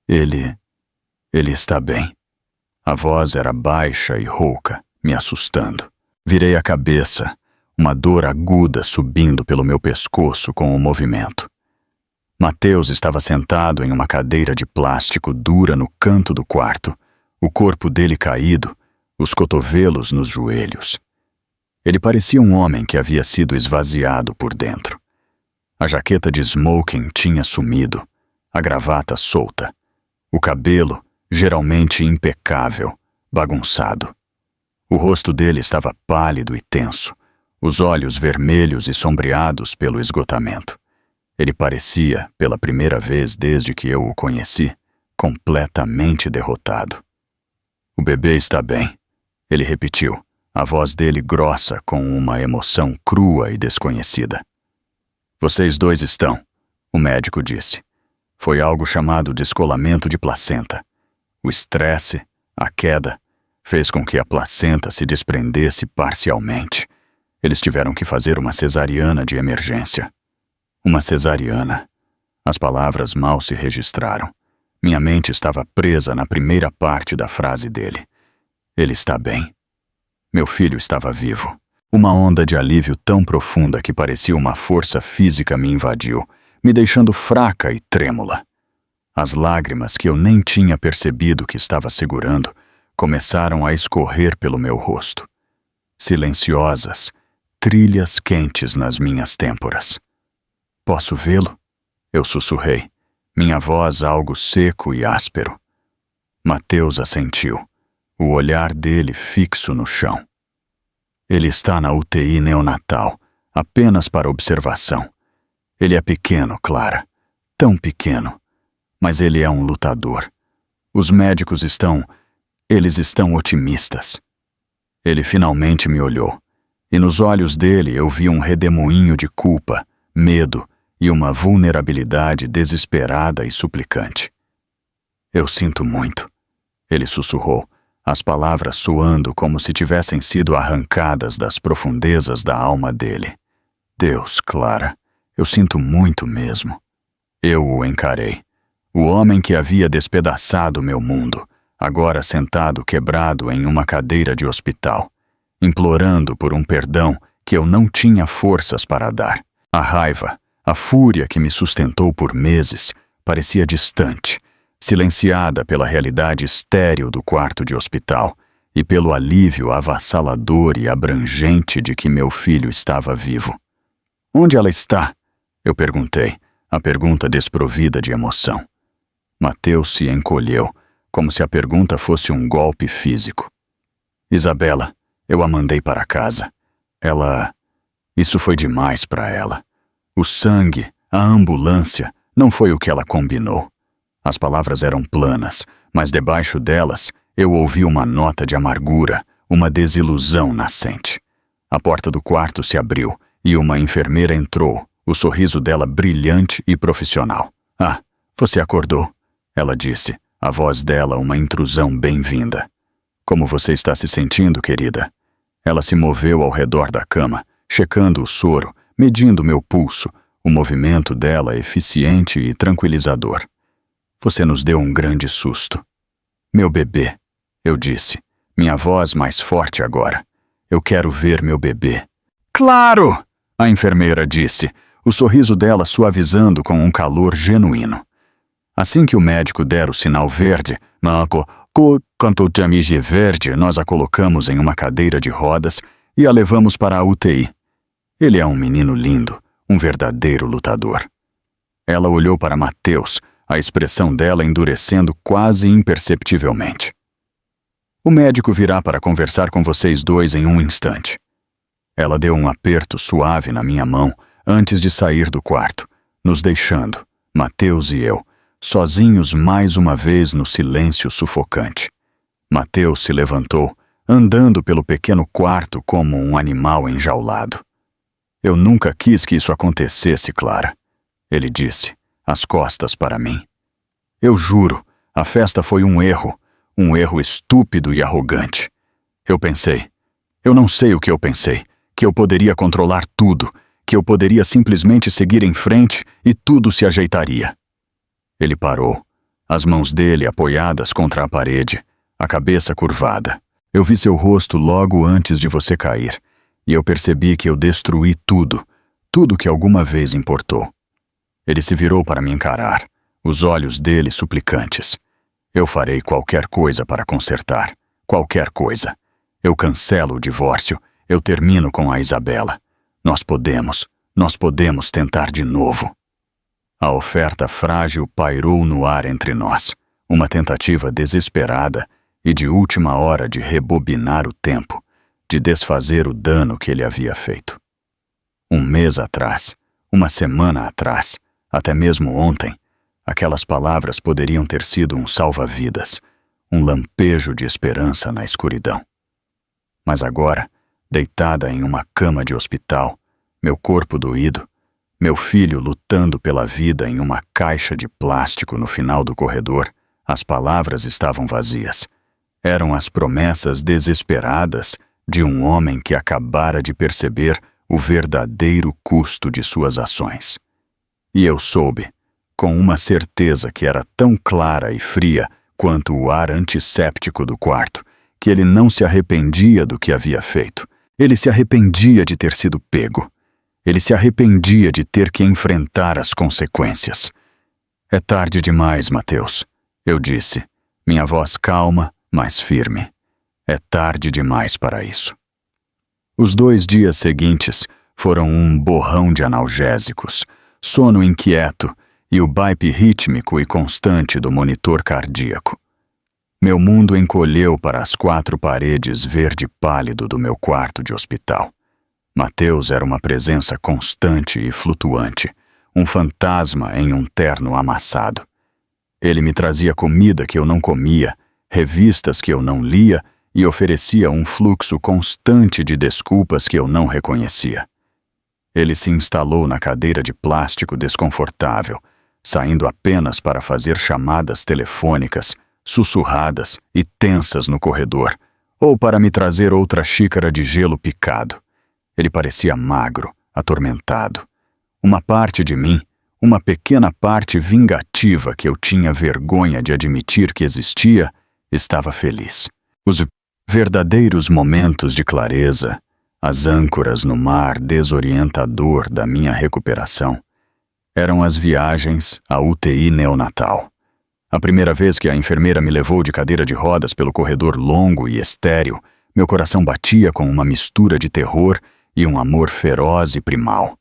ele está bem. A voz era baixa e rouca, me assustando. Virei a cabeça, uma dor aguda subindo pelo meu pescoço com o movimento. Mateus estava sentado em uma cadeira de plástico dura no canto do quarto, o corpo dele caído, os cotovelos nos joelhos. Ele parecia um homem que havia sido esvaziado por dentro. A jaqueta de smoking tinha sumido, a gravata solta, o cabelo, geralmente impecável, bagunçado. O rosto dele estava pálido e tenso, os olhos vermelhos e sombreados pelo esgotamento. Ele parecia, pela primeira vez desde que eu o conheci, completamente derrotado. "O bebê está bem", ele repetiu, a voz dele grossa com uma emoção crua e desconhecida. "Vocês dois estão", o médico disse. Foi algo chamado descolamento de placenta. O estresse, a queda, fez com que a placenta se desprendesse parcialmente. Eles tiveram que fazer uma cesariana de emergência. Uma cesariana. As palavras mal se registraram. Minha mente estava presa na primeira parte da frase dele. Ele está bem. Meu filho estava vivo. Uma onda de alívio tão profunda que parecia uma força física me invadiu, me deixando fraca e trêmula. As lágrimas que eu nem tinha percebido que estava segurando começaram a escorrer pelo meu rosto. Silenciosas, trilhas quentes nas minhas têmporas. "Posso vê-lo?" Eu sussurrei, minha voz algo seco e áspero. Mateus assentiu, o olhar dele fixo no chão. "Ele está na UTI neonatal, apenas para observação. Ele é pequeno, Clara, tão pequeno, mas ele é um lutador. Os médicos eles estão otimistas." Ele finalmente me olhou, e nos olhos dele eu vi um redemoinho de culpa, medo e uma vulnerabilidade desesperada e suplicante. "Eu sinto muito", ele sussurrou, as palavras soando como se tivessem sido arrancadas das profundezas da alma dele. "Deus, Clara, eu sinto muito mesmo." Eu o encarei. O homem que havia despedaçado meu mundo, agora sentado quebrado em uma cadeira de hospital, implorando por um perdão que eu não tinha forças para dar. A raiva, a fúria que me sustentou por meses, parecia distante, silenciada pela realidade estéril do quarto de hospital e pelo alívio avassalador e abrangente de que meu filho estava vivo. "Onde ela está?" eu perguntei, a pergunta desprovida de emoção. Mateus se encolheu, como se a pergunta fosse um golpe físico. "Isabela, eu a mandei para casa. Isso foi demais para ela. O sangue, a ambulância, não foi o que ela combinou." As palavras eram planas, mas debaixo delas eu ouvi uma nota de amargura, uma desilusão nascente. A porta do quarto se abriu e uma enfermeira entrou, o sorriso dela brilhante e profissional. "Ah, você acordou?" ela disse, a voz dela uma intrusão bem-vinda. "Como você está se sentindo, querida?" Ela se moveu ao redor da cama, checando o soro, medindo meu pulso, o movimento dela eficiente e tranquilizador. "Você nos deu um grande susto." "Meu bebê", eu disse, minha voz mais forte agora. "Eu quero ver meu bebê." Claro! A enfermeira disse, o sorriso dela suavizando com um calor genuíno. Assim que o médico der o sinal verde, quando o tamige verde, nós a colocamos em uma cadeira de rodas e a levamos para a UTI. Ele é um menino lindo, um verdadeiro lutador. Ela olhou para Mateus, a expressão dela endurecendo quase imperceptivelmente. O médico virá para conversar com vocês dois em um instante. Ela deu um aperto suave na minha mão antes de sair do quarto, nos deixando, Mateus e eu, sozinhos mais uma vez no silêncio sufocante. Mateus se levantou, andando pelo pequeno quarto como um animal enjaulado. Eu nunca quis que isso acontecesse, Clara. Ele disse, as costas para mim. Eu juro, a festa foi um erro estúpido e arrogante. Eu pensei, eu não sei o que eu pensei, que eu poderia controlar tudo, que eu poderia simplesmente seguir em frente e tudo se ajeitaria. Ele parou, as mãos dele apoiadas contra a parede, a cabeça curvada. Eu vi seu rosto logo antes de você cair, e eu percebi que eu destruí tudo que alguma vez importou. Ele se virou para me encarar, os olhos dele suplicantes. Eu farei qualquer coisa para consertar, qualquer coisa. Eu cancelo o divórcio, eu termino com a Isabela. Nós podemos tentar de novo. A oferta frágil pairou no ar entre nós, uma tentativa desesperada e de última hora de rebobinar o tempo, de desfazer o dano que ele havia feito. Um mês atrás, uma semana atrás, até mesmo ontem, aquelas palavras poderiam ter sido um salva-vidas, um lampejo de esperança na escuridão. Mas agora, deitada em uma cama de hospital, meu corpo doído, meu filho lutando pela vida em uma caixa de plástico no final do corredor, as palavras estavam vazias. Eram as promessas desesperadas de um homem que acabara de perceber o verdadeiro custo de suas ações. E eu soube, com uma certeza que era tão clara e fria quanto o ar antisséptico do quarto, que ele não se arrependia do que havia feito. Ele se arrependia de ter sido pego. Ele se arrependia de ter que enfrentar as consequências. É tarde demais, Mateus, eu disse, minha voz calma, mas firme. É tarde demais para isso. Os 2 dias seguintes foram um borrão de analgésicos, sono inquieto e o baipe rítmico e constante do monitor cardíaco. Meu mundo encolheu para as 4 paredes verde pálido do meu quarto de hospital. Mateus era uma presença constante e flutuante, um fantasma em um terno amassado. Ele me trazia comida que eu não comia, revistas que eu não lia e oferecia um fluxo constante de desculpas que eu não reconhecia. Ele se instalou na cadeira de plástico desconfortável, saindo apenas para fazer chamadas telefônicas, sussurradas e tensas no corredor, ou para me trazer outra xícara de gelo picado. Ele parecia magro, atormentado. Uma parte de mim, uma pequena parte vingativa que eu tinha vergonha de admitir que existia, estava feliz. Os verdadeiros momentos de clareza, as âncoras no mar desorientador da minha recuperação, eram as viagens à UTI neonatal. A primeira vez que a enfermeira me levou de cadeira de rodas pelo corredor longo e estéril, meu coração batia com uma mistura de terror e um amor feroz e primal.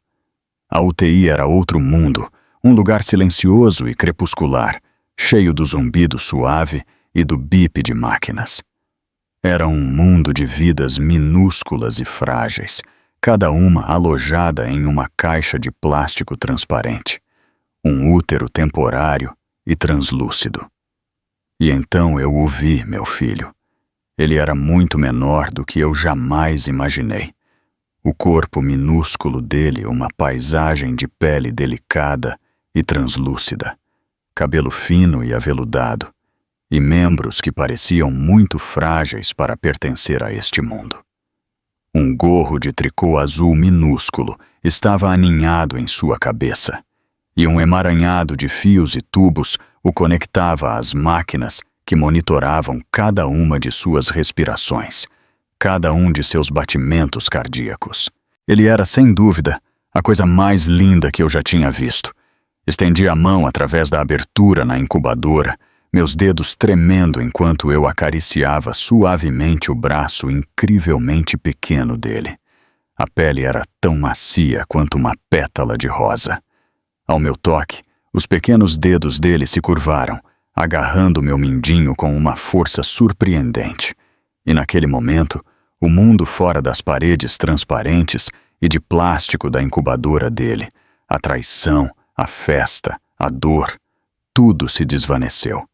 A UTI era outro mundo, um lugar silencioso e crepuscular, cheio do zumbido suave e do bip de máquinas. Era um mundo de vidas minúsculas e frágeis, cada uma alojada em uma caixa de plástico transparente, um útero temporário e translúcido. E então eu o vi, meu filho. Ele era muito menor do que eu jamais imaginei. O corpo minúsculo dele, uma paisagem de pele delicada e translúcida, cabelo fino e aveludado, e membros que pareciam muito frágeis para pertencer a este mundo. Um gorro de tricô azul minúsculo estava aninhado em sua cabeça, e um emaranhado de fios e tubos o conectava às máquinas que monitoravam cada uma de suas respirações, cada um de seus batimentos cardíacos. Ele era, sem dúvida, a coisa mais linda que eu já tinha visto. Estendi a mão através da abertura na incubadora, meus dedos tremendo enquanto eu acariciava suavemente o braço incrivelmente pequeno dele. A pele era tão macia quanto uma pétala de rosa. Ao meu toque, os pequenos dedos dele se curvaram, agarrando meu mindinho com uma força surpreendente. E naquele momento, o mundo fora das paredes transparentes e de plástico da incubadora dele, a traição, a festa, a dor, tudo se desvaneceu.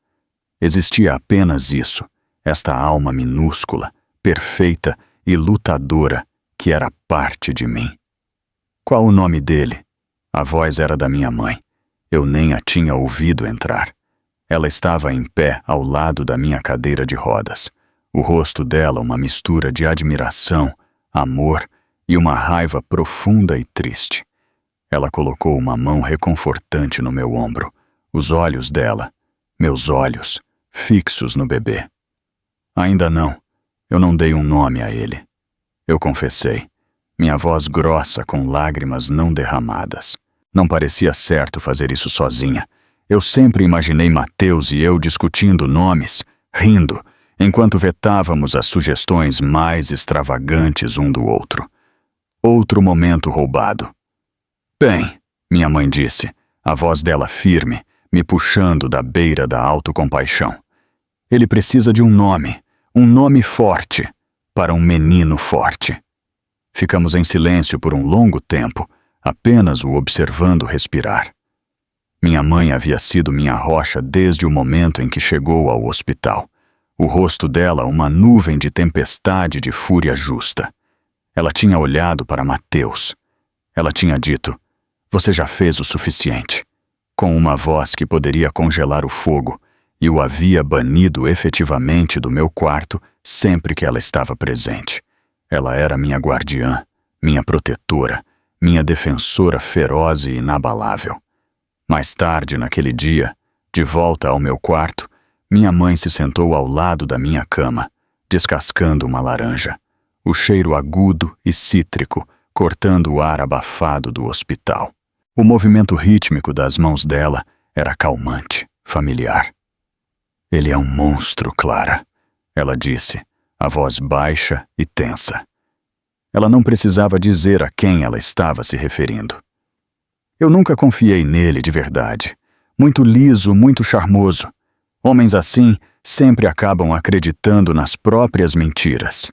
Existia apenas isso, esta alma minúscula, perfeita e lutadora que era parte de mim. Qual o nome dele? A voz era da minha mãe. Eu nem a tinha ouvido entrar. Ela estava em pé ao lado da minha cadeira de rodas. O rosto dela uma mistura de admiração, amor e uma raiva profunda e triste. Ela colocou uma mão reconfortante no meu ombro. Os olhos dela, meus olhos, fixos no bebê. Ainda não. Eu não dei um nome a ele. Eu confessei, minha voz grossa com lágrimas não derramadas. Não parecia certo fazer isso sozinha. Eu sempre imaginei Mateus e eu discutindo nomes, rindo, enquanto vetávamos as sugestões mais extravagantes um do outro. Outro momento roubado. Bem, minha mãe disse, a voz dela firme, me puxando da beira da autocompaixão. Ele precisa de um nome forte, para um menino forte. Ficamos em silêncio por um longo tempo, apenas o observando respirar. Minha mãe havia sido minha rocha desde o momento em que chegou ao hospital. O rosto dela uma nuvem de tempestade de fúria justa. Ela tinha olhado para Mateus. Ela tinha dito, você já fez o suficiente, com uma voz que poderia congelar o fogo, e o havia banido efetivamente do meu quarto sempre que ela estava presente. Ela era minha guardiã, minha protetora, minha defensora feroz e inabalável. Mais tarde, naquele dia, de volta ao meu quarto, minha mãe se sentou ao lado da minha cama, descascando uma laranja. O cheiro agudo e cítrico, cortando o ar abafado do hospital. O movimento rítmico das mãos dela era calmante, familiar. Ele é um monstro, Clara, ela disse, a voz baixa e tensa. Ela não precisava dizer a quem ela estava se referindo. Eu nunca confiei nele de verdade. Muito liso, muito charmoso. Homens assim sempre acabam acreditando nas próprias mentiras.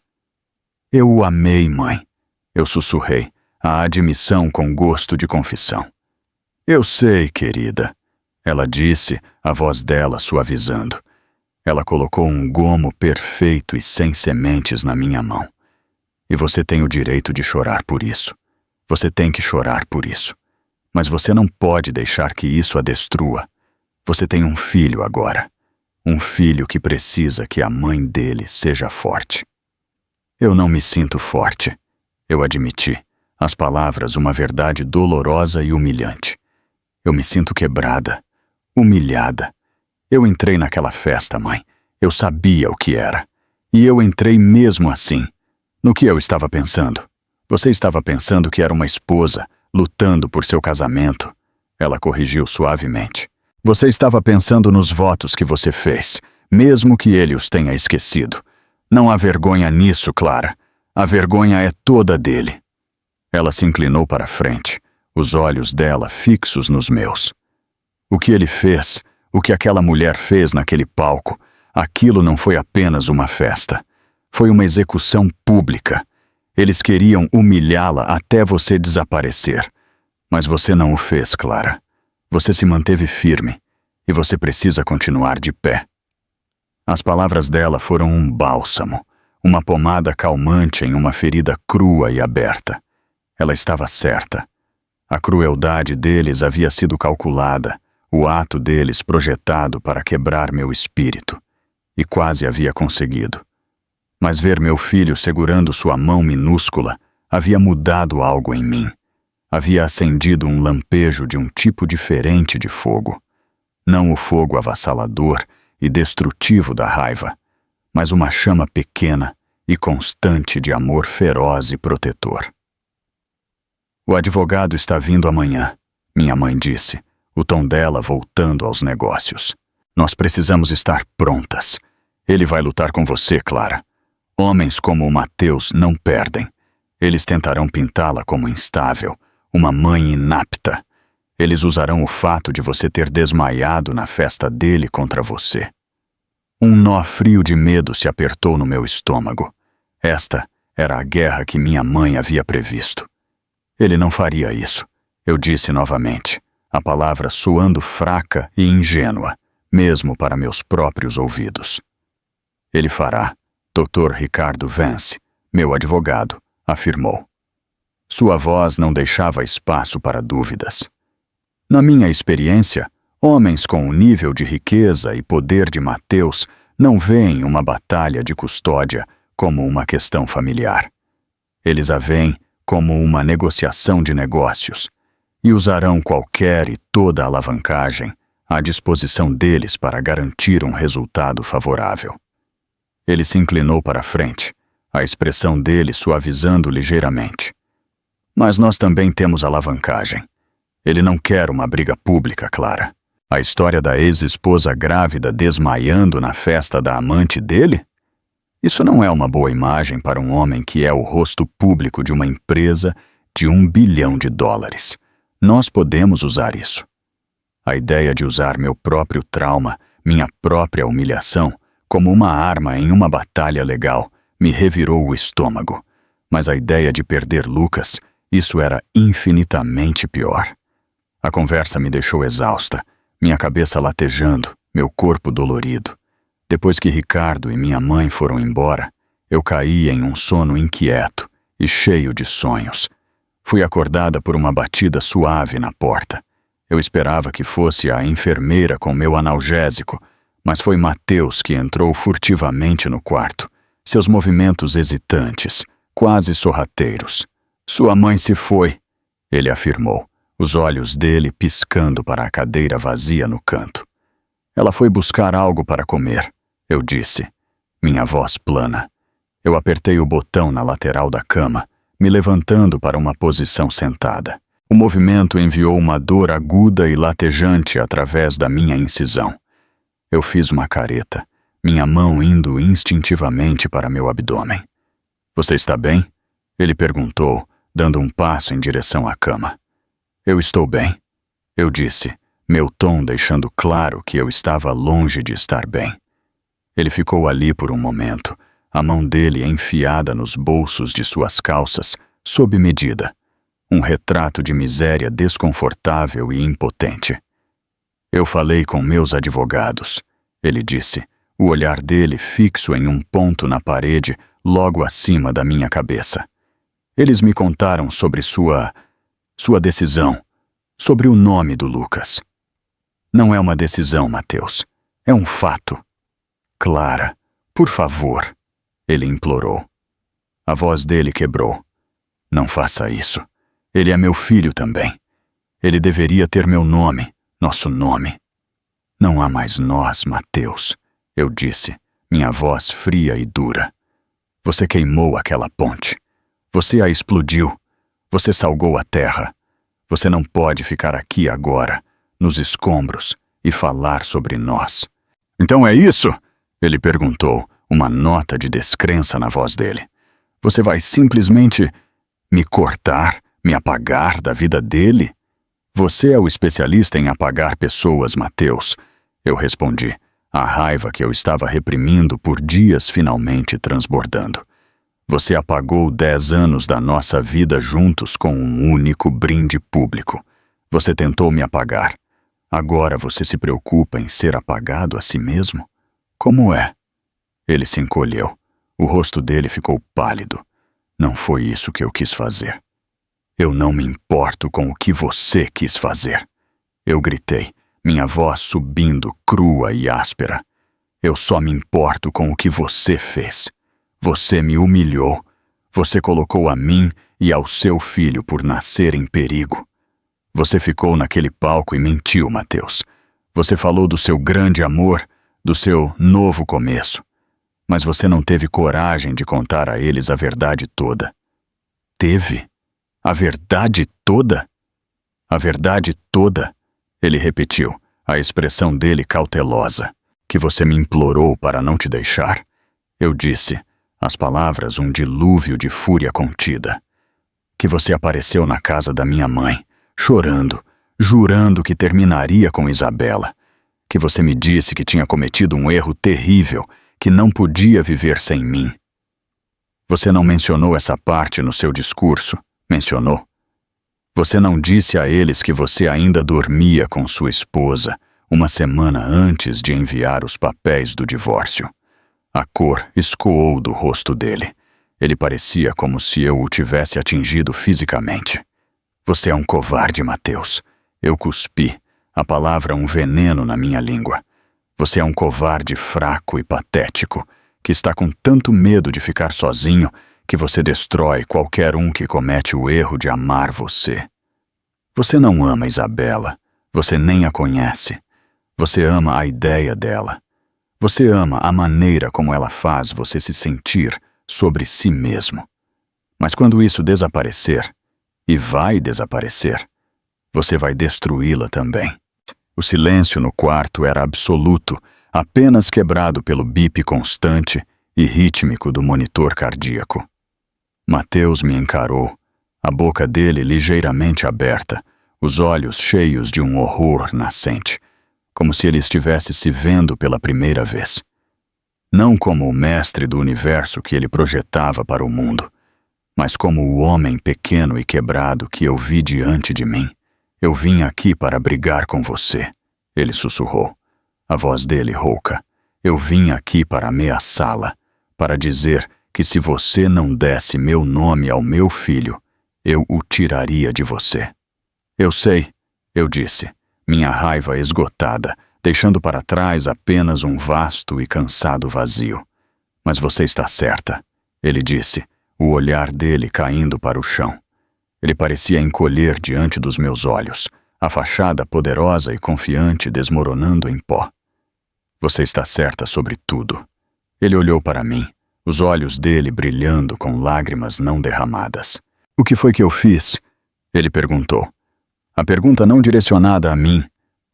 Eu o amei, mãe. Eu sussurrei, a admissão com gosto de confissão. Eu sei, querida, ela disse, a voz dela suavizando. Ela colocou um gomo perfeito e sem sementes na minha mão. E você tem o direito de chorar por isso. Você tem que chorar por isso. Mas você não pode deixar que isso a destrua. Você tem um filho agora. Um filho que precisa que a mãe dele seja forte. Eu não me sinto forte. Eu admiti, as palavras uma verdade dolorosa e humilhante. Eu me sinto quebrada, humilhada. Eu entrei naquela festa, mãe. Eu sabia o que era. E eu entrei mesmo assim. No que eu estava pensando? Você estava pensando que era uma esposa, lutando por seu casamento. Ela corrigiu suavemente. Você estava pensando nos votos que você fez, mesmo que ele os tenha esquecido. Não há vergonha nisso, Clara. A vergonha é toda dele. Ela se inclinou para frente, os olhos dela fixos nos meus. O que ele fez, o que aquela mulher fez naquele palco, aquilo não foi apenas uma festa. Foi uma execução pública. Eles queriam humilhá-la até você desaparecer. Mas você não o fez, Clara. Você se manteve firme, e você precisa continuar de pé. As palavras dela foram um bálsamo, uma pomada calmante em uma ferida crua e aberta. Ela estava certa. A crueldade deles havia sido calculada, o ato deles projetado para quebrar meu espírito. E quase havia conseguido. Mas ver meu filho segurando sua mão minúscula havia mudado algo em mim. Havia acendido um lampejo de um tipo diferente de fogo. Não o fogo avassalador e destrutivo da raiva, mas uma chama pequena e constante de amor feroz e protetor. O advogado está vindo amanhã, minha mãe disse, o tom dela voltando aos negócios. Nós precisamos estar prontas. Ele vai lutar com você, Clara. Homens como o Mateus não perdem. Eles tentarão pintá-la como instável, uma mãe inapta. Eles usarão o fato de você ter desmaiado na festa dele contra você. Um nó frio de medo se apertou no meu estômago. Esta era a guerra que minha mãe havia previsto. Ele não faria isso, eu disse novamente, a palavra soando fraca e ingênua, mesmo para meus próprios ouvidos. Ele fará, Dr. Ricardo Vance, meu advogado, afirmou. Sua voz não deixava espaço para dúvidas. Na minha experiência, homens com o nível de riqueza e poder de Mateus não veem uma batalha de custódia como uma questão familiar. Eles a veem como uma negociação de negócios e usarão qualquer e toda alavancagem à disposição deles para garantir um resultado favorável. Ele se inclinou para a frente, a expressão dele suavizando ligeiramente. Mas nós também temos alavancagem. Ele não quer uma briga pública, Clara. A história da ex-esposa grávida desmaiando na festa da amante dele? Isso não é uma boa imagem para um homem que é o rosto público de uma empresa de US$1 bilhão. Nós podemos usar isso. A ideia de usar meu próprio trauma, minha própria humilhação, como uma arma em uma batalha legal, me revirou o estômago. Mas a ideia de perder Lucas, isso era infinitamente pior. A conversa me deixou exausta, minha cabeça latejando, meu corpo dolorido. Depois que Ricardo e minha mãe foram embora, eu caí em um sono inquieto e cheio de sonhos. Fui acordada por uma batida suave na porta. Eu esperava que fosse a enfermeira com meu analgésico, mas foi Mateus que entrou furtivamente no quarto, seus movimentos hesitantes, quase sorrateiros. Sua mãe se foi, ele afirmou, os olhos dele piscando para a cadeira vazia no canto. Ela foi buscar algo para comer, eu disse, minha voz plana. Eu apertei o botão na lateral da cama, me levantando para uma posição sentada. O movimento enviou uma dor aguda e latejante através da minha incisão. Eu fiz uma careta, minha mão indo instintivamente para meu abdômen. Você está bem? Ele perguntou, dando um passo em direção à cama. Eu estou bem, eu disse, meu tom deixando claro que eu estava longe de estar bem. Ele ficou ali por um momento, a mão dele enfiada nos bolsos de suas calças, sob medida. Um retrato de miséria desconfortável e impotente. Eu falei com meus advogados, ele disse, o olhar dele fixo em um ponto na parede logo acima da minha cabeça. Eles me contaram sobre sua decisão, sobre o nome do Lucas. Não é uma decisão, Mateus. É um fato. Clara, por favor, ele implorou. A voz dele quebrou. Não faça isso. Ele é meu filho também. Ele deveria ter meu nome, nosso nome. Não há mais nós, Mateus, eu disse, minha voz fria e dura. Você queimou aquela ponte. Você a explodiu. Você salgou a terra. Você não pode ficar aqui agora, nos escombros, e falar sobre nós. Então é isso? Ele perguntou, uma nota de descrença na voz dele. Você vai simplesmente me cortar, me apagar da vida dele? Você é o especialista em apagar pessoas, Mateus. Eu respondi, a raiva que eu estava reprimindo por dias finalmente transbordando. Você apagou 10 anos da nossa vida juntos com um único brinde público. Você tentou me apagar. Agora você se preocupa em ser apagado a si mesmo? Como é? Ele se encolheu. O rosto dele ficou pálido. Não foi isso que eu quis fazer. Eu não me importo com o que você quis fazer. Eu gritei, minha voz subindo, crua e áspera. Eu só me importo com o que você fez. Você me humilhou. Você colocou a mim e ao seu filho por nascer em perigo. Você ficou naquele palco e mentiu, Mateus. Você falou do seu grande amor, do seu novo começo. Mas você não teve coragem de contar a eles a verdade toda. Teve? A verdade toda? A verdade toda, ele repetiu, a expressão dele cautelosa. Que você me implorou para não te deixar? Eu disse, as palavras um dilúvio de fúria contida. Que você apareceu na casa da minha mãe, chorando, jurando que terminaria com Isabela. Que você me disse que tinha cometido um erro terrível, que não podia viver sem mim. Você não mencionou essa parte no seu discurso, mencionou? Você não disse a eles que você ainda dormia com sua esposa, uma semana antes de enviar os papéis do divórcio. A cor escoou do rosto dele. Ele parecia como se eu o tivesse atingido fisicamente. Você é um covarde, Mateus. Eu cuspi, a palavra um veneno na minha língua. Você é um covarde fraco e patético, que está com tanto medo de ficar sozinho que você destrói qualquer um que comete o erro de amar você. Você não ama Isabela. Você nem a conhece. Você ama a ideia dela. Você ama a maneira como ela faz você se sentir sobre si mesmo. Mas quando isso desaparecer, e vai desaparecer, você vai destruí-la também. O silêncio no quarto era absoluto, apenas quebrado pelo bip constante e rítmico do monitor cardíaco. Mateus me encarou, a boca dele ligeiramente aberta, os olhos cheios de um horror nascente, como se ele estivesse se vendo pela primeira vez. Não como o mestre do universo que ele projetava para o mundo, mas como o homem pequeno e quebrado que eu vi diante de mim. Eu vim aqui para brigar com você, ele sussurrou, a voz dele rouca. Eu vim aqui para ameaçá-la, para dizer que se você não desse meu nome ao meu filho, eu o tiraria de você. Eu sei, eu disse, minha raiva esgotada, deixando para trás apenas um vasto e cansado vazio. Mas você está certa, ele disse, o olhar dele caindo para o chão. Ele parecia encolher diante dos meus olhos, a fachada poderosa e confiante desmoronando em pó. Você está certa sobre tudo. Ele olhou para mim, os olhos dele brilhando com lágrimas não derramadas. O que foi que eu fiz? Ele perguntou. A pergunta não direcionada a mim,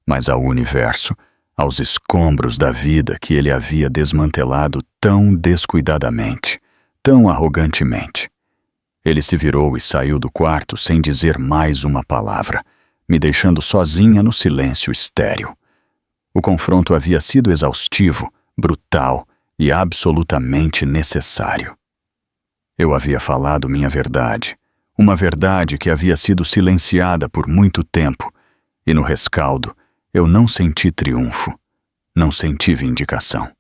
mas ao universo, aos escombros da vida que ele havia desmantelado tão descuidadamente, tão arrogantemente. Ele se virou e saiu do quarto sem dizer mais uma palavra, me deixando sozinha no silêncio estéril. O confronto havia sido exaustivo, brutal e absolutamente necessário. Eu havia falado minha verdade, uma verdade que havia sido silenciada por muito tempo, e no rescaldo eu não senti triunfo, não senti vindicação.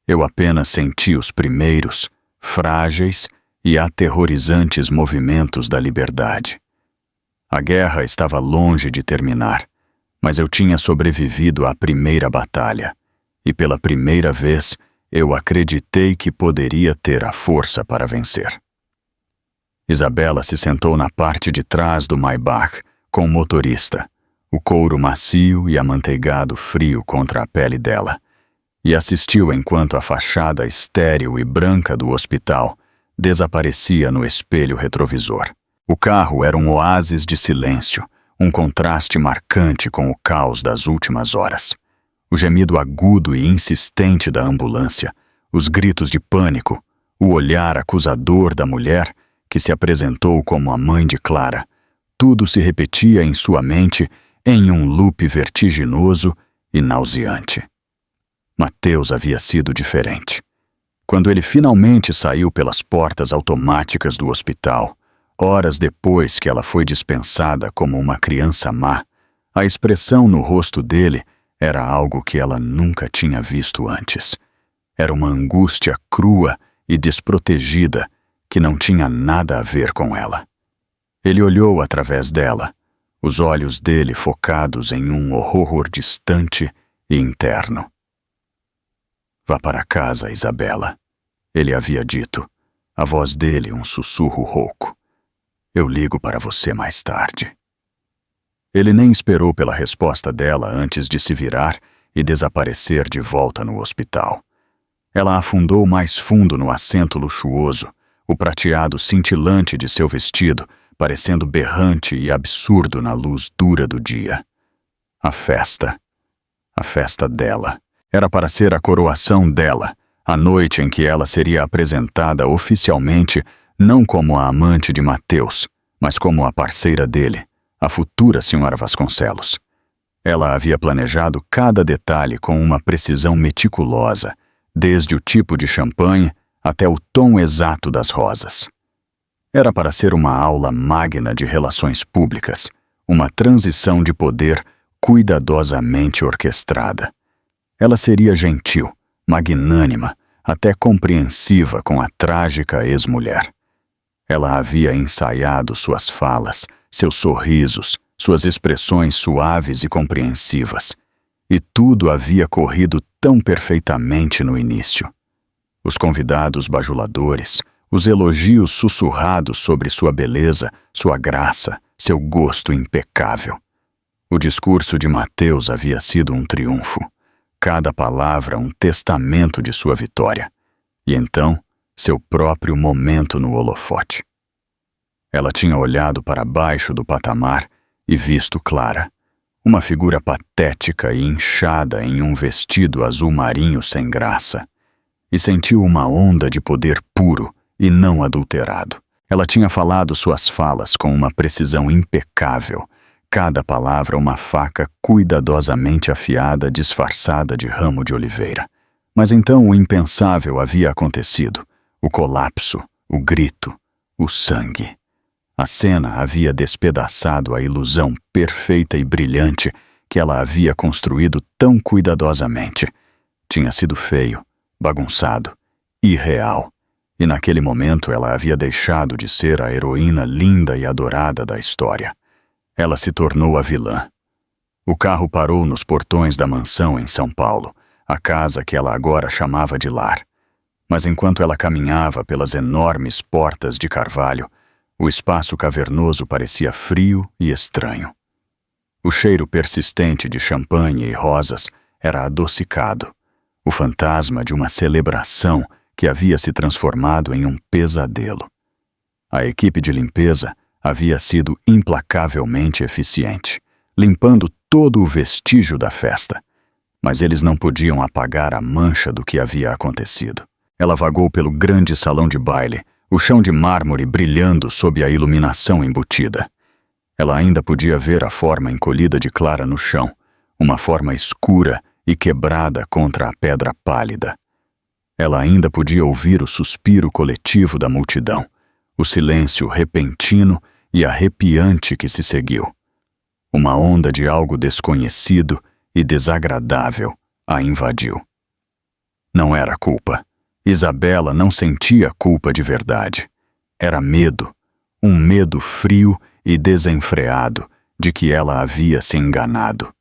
Eu apenas senti os primeiros, frágeis e aterrorizantes movimentos da liberdade. A guerra estava longe de terminar, mas eu tinha sobrevivido à primeira batalha, e pela primeira vez eu acreditei que poderia ter a força para vencer. Isabela se sentou na parte de trás do Maybach, com o motorista, o couro macio e amanteigado frio contra a pele dela, e assistiu enquanto a fachada estéril e branca do hospital desaparecia no espelho retrovisor. O carro era um oásis de silêncio, um contraste marcante com o caos das últimas horas. O gemido agudo e insistente da ambulância, os gritos de pânico, o olhar acusador da mulher que se apresentou como a mãe de Clara, tudo se repetia em sua mente em um loop vertiginoso e nauseante. Mateus havia sido diferente. Quando ele finalmente saiu pelas portas automáticas do hospital, horas depois que ela foi dispensada como uma criança má, a expressão no rosto dele era algo que ela nunca tinha visto antes. Era uma angústia crua e desprotegida que não tinha nada a ver com ela. Ele olhou através dela, os olhos dele focados em um horror distante e interno. Vá para casa, Isabela, ele havia dito, a voz dele um sussurro rouco. Eu ligo para você mais tarde. Ele nem esperou pela resposta dela antes de se virar e desaparecer de volta no hospital. Ela afundou mais fundo no assento luxuoso, o prateado cintilante de seu vestido parecendo berrante e absurdo na luz dura do dia. A festa dela. Era para ser a coroação dela, a noite em que ela seria apresentada oficialmente não como a amante de Mateus, mas como a parceira dele, a futura senhora Vasconcelos. Ela havia planejado cada detalhe com uma precisão meticulosa, desde o tipo de champanhe até o tom exato das rosas. Era para ser uma aula magna de relações públicas, uma transição de poder cuidadosamente orquestrada. Ela seria gentil, magnânima, até compreensiva com a trágica ex-mulher. Ela havia ensaiado suas falas, seus sorrisos, suas expressões suaves e compreensivas, e tudo havia corrido tão perfeitamente no início. Os convidados bajuladores, os elogios sussurrados sobre sua beleza, sua graça, seu gosto impecável. O discurso de Mateus havia sido um triunfo, cada palavra um testamento de sua vitória, e então seu próprio momento no holofote. Ela tinha olhado para baixo do patamar e visto Clara, uma figura patética e inchada em um vestido azul marinho sem graça, e sentiu uma onda de poder puro e não adulterado. Ela tinha falado suas falas com uma precisão impecável, cada palavra uma faca cuidadosamente afiada disfarçada de ramo de oliveira. Mas então o impensável havia acontecido, o colapso, o grito, o sangue. A cena havia despedaçado a ilusão perfeita e brilhante que ela havia construído tão cuidadosamente. Tinha sido feio, bagunçado, irreal, e naquele momento ela havia deixado de ser a heroína linda e adorada da história. Ela se tornou a vilã. O carro parou nos portões da mansão em São Paulo, a casa que ela agora chamava de lar. Mas enquanto ela caminhava pelas enormes portas de carvalho, o espaço cavernoso parecia frio e estranho. O cheiro persistente de champanhe e rosas era adocicado, o fantasma de uma celebração que havia se transformado em um pesadelo. A equipe de limpeza havia sido implacavelmente eficiente, limpando todo o vestígio da festa, mas eles não podiam apagar a mancha do que havia acontecido. Ela vagou pelo grande salão de baile, o chão de mármore brilhando sob a iluminação embutida. Ela ainda podia ver a forma encolhida de Clara no chão, uma forma escura e quebrada contra a pedra pálida. Ela ainda podia ouvir o suspiro coletivo da multidão, o silêncio repentino e arrepiante que se seguiu. Uma onda de algo desconhecido e desagradável a invadiu. Não era culpa. Isabela não sentia culpa de verdade. Era medo, um medo frio e desenfreado de que ela havia se enganado.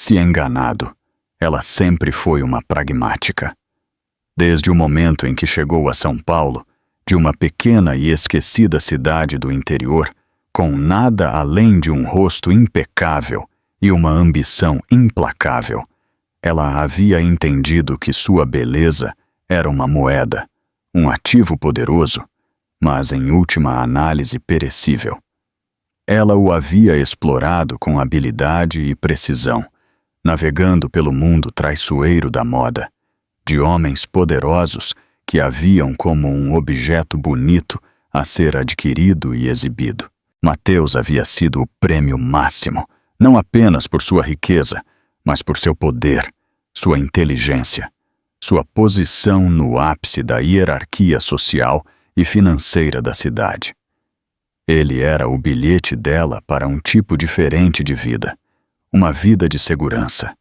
Se enganado, ela sempre foi uma pragmática. Desde o momento em que chegou a São Paulo, de uma pequena e esquecida cidade do interior, com nada além de um rosto impecável e uma ambição implacável, ela havia entendido que sua beleza era uma moeda, um ativo poderoso, mas em última análise perecível. Ela o havia explorado com habilidade e precisão, navegando pelo mundo traiçoeiro da moda, de homens poderosos que a viam como um objeto bonito a ser adquirido e exibido. Mateus havia sido o prêmio máximo, não apenas por sua riqueza, mas por seu poder, sua inteligência, sua posição no ápice da hierarquia social e financeira da cidade. Ele era o bilhete dela para um tipo diferente de vida, uma vida de segurança,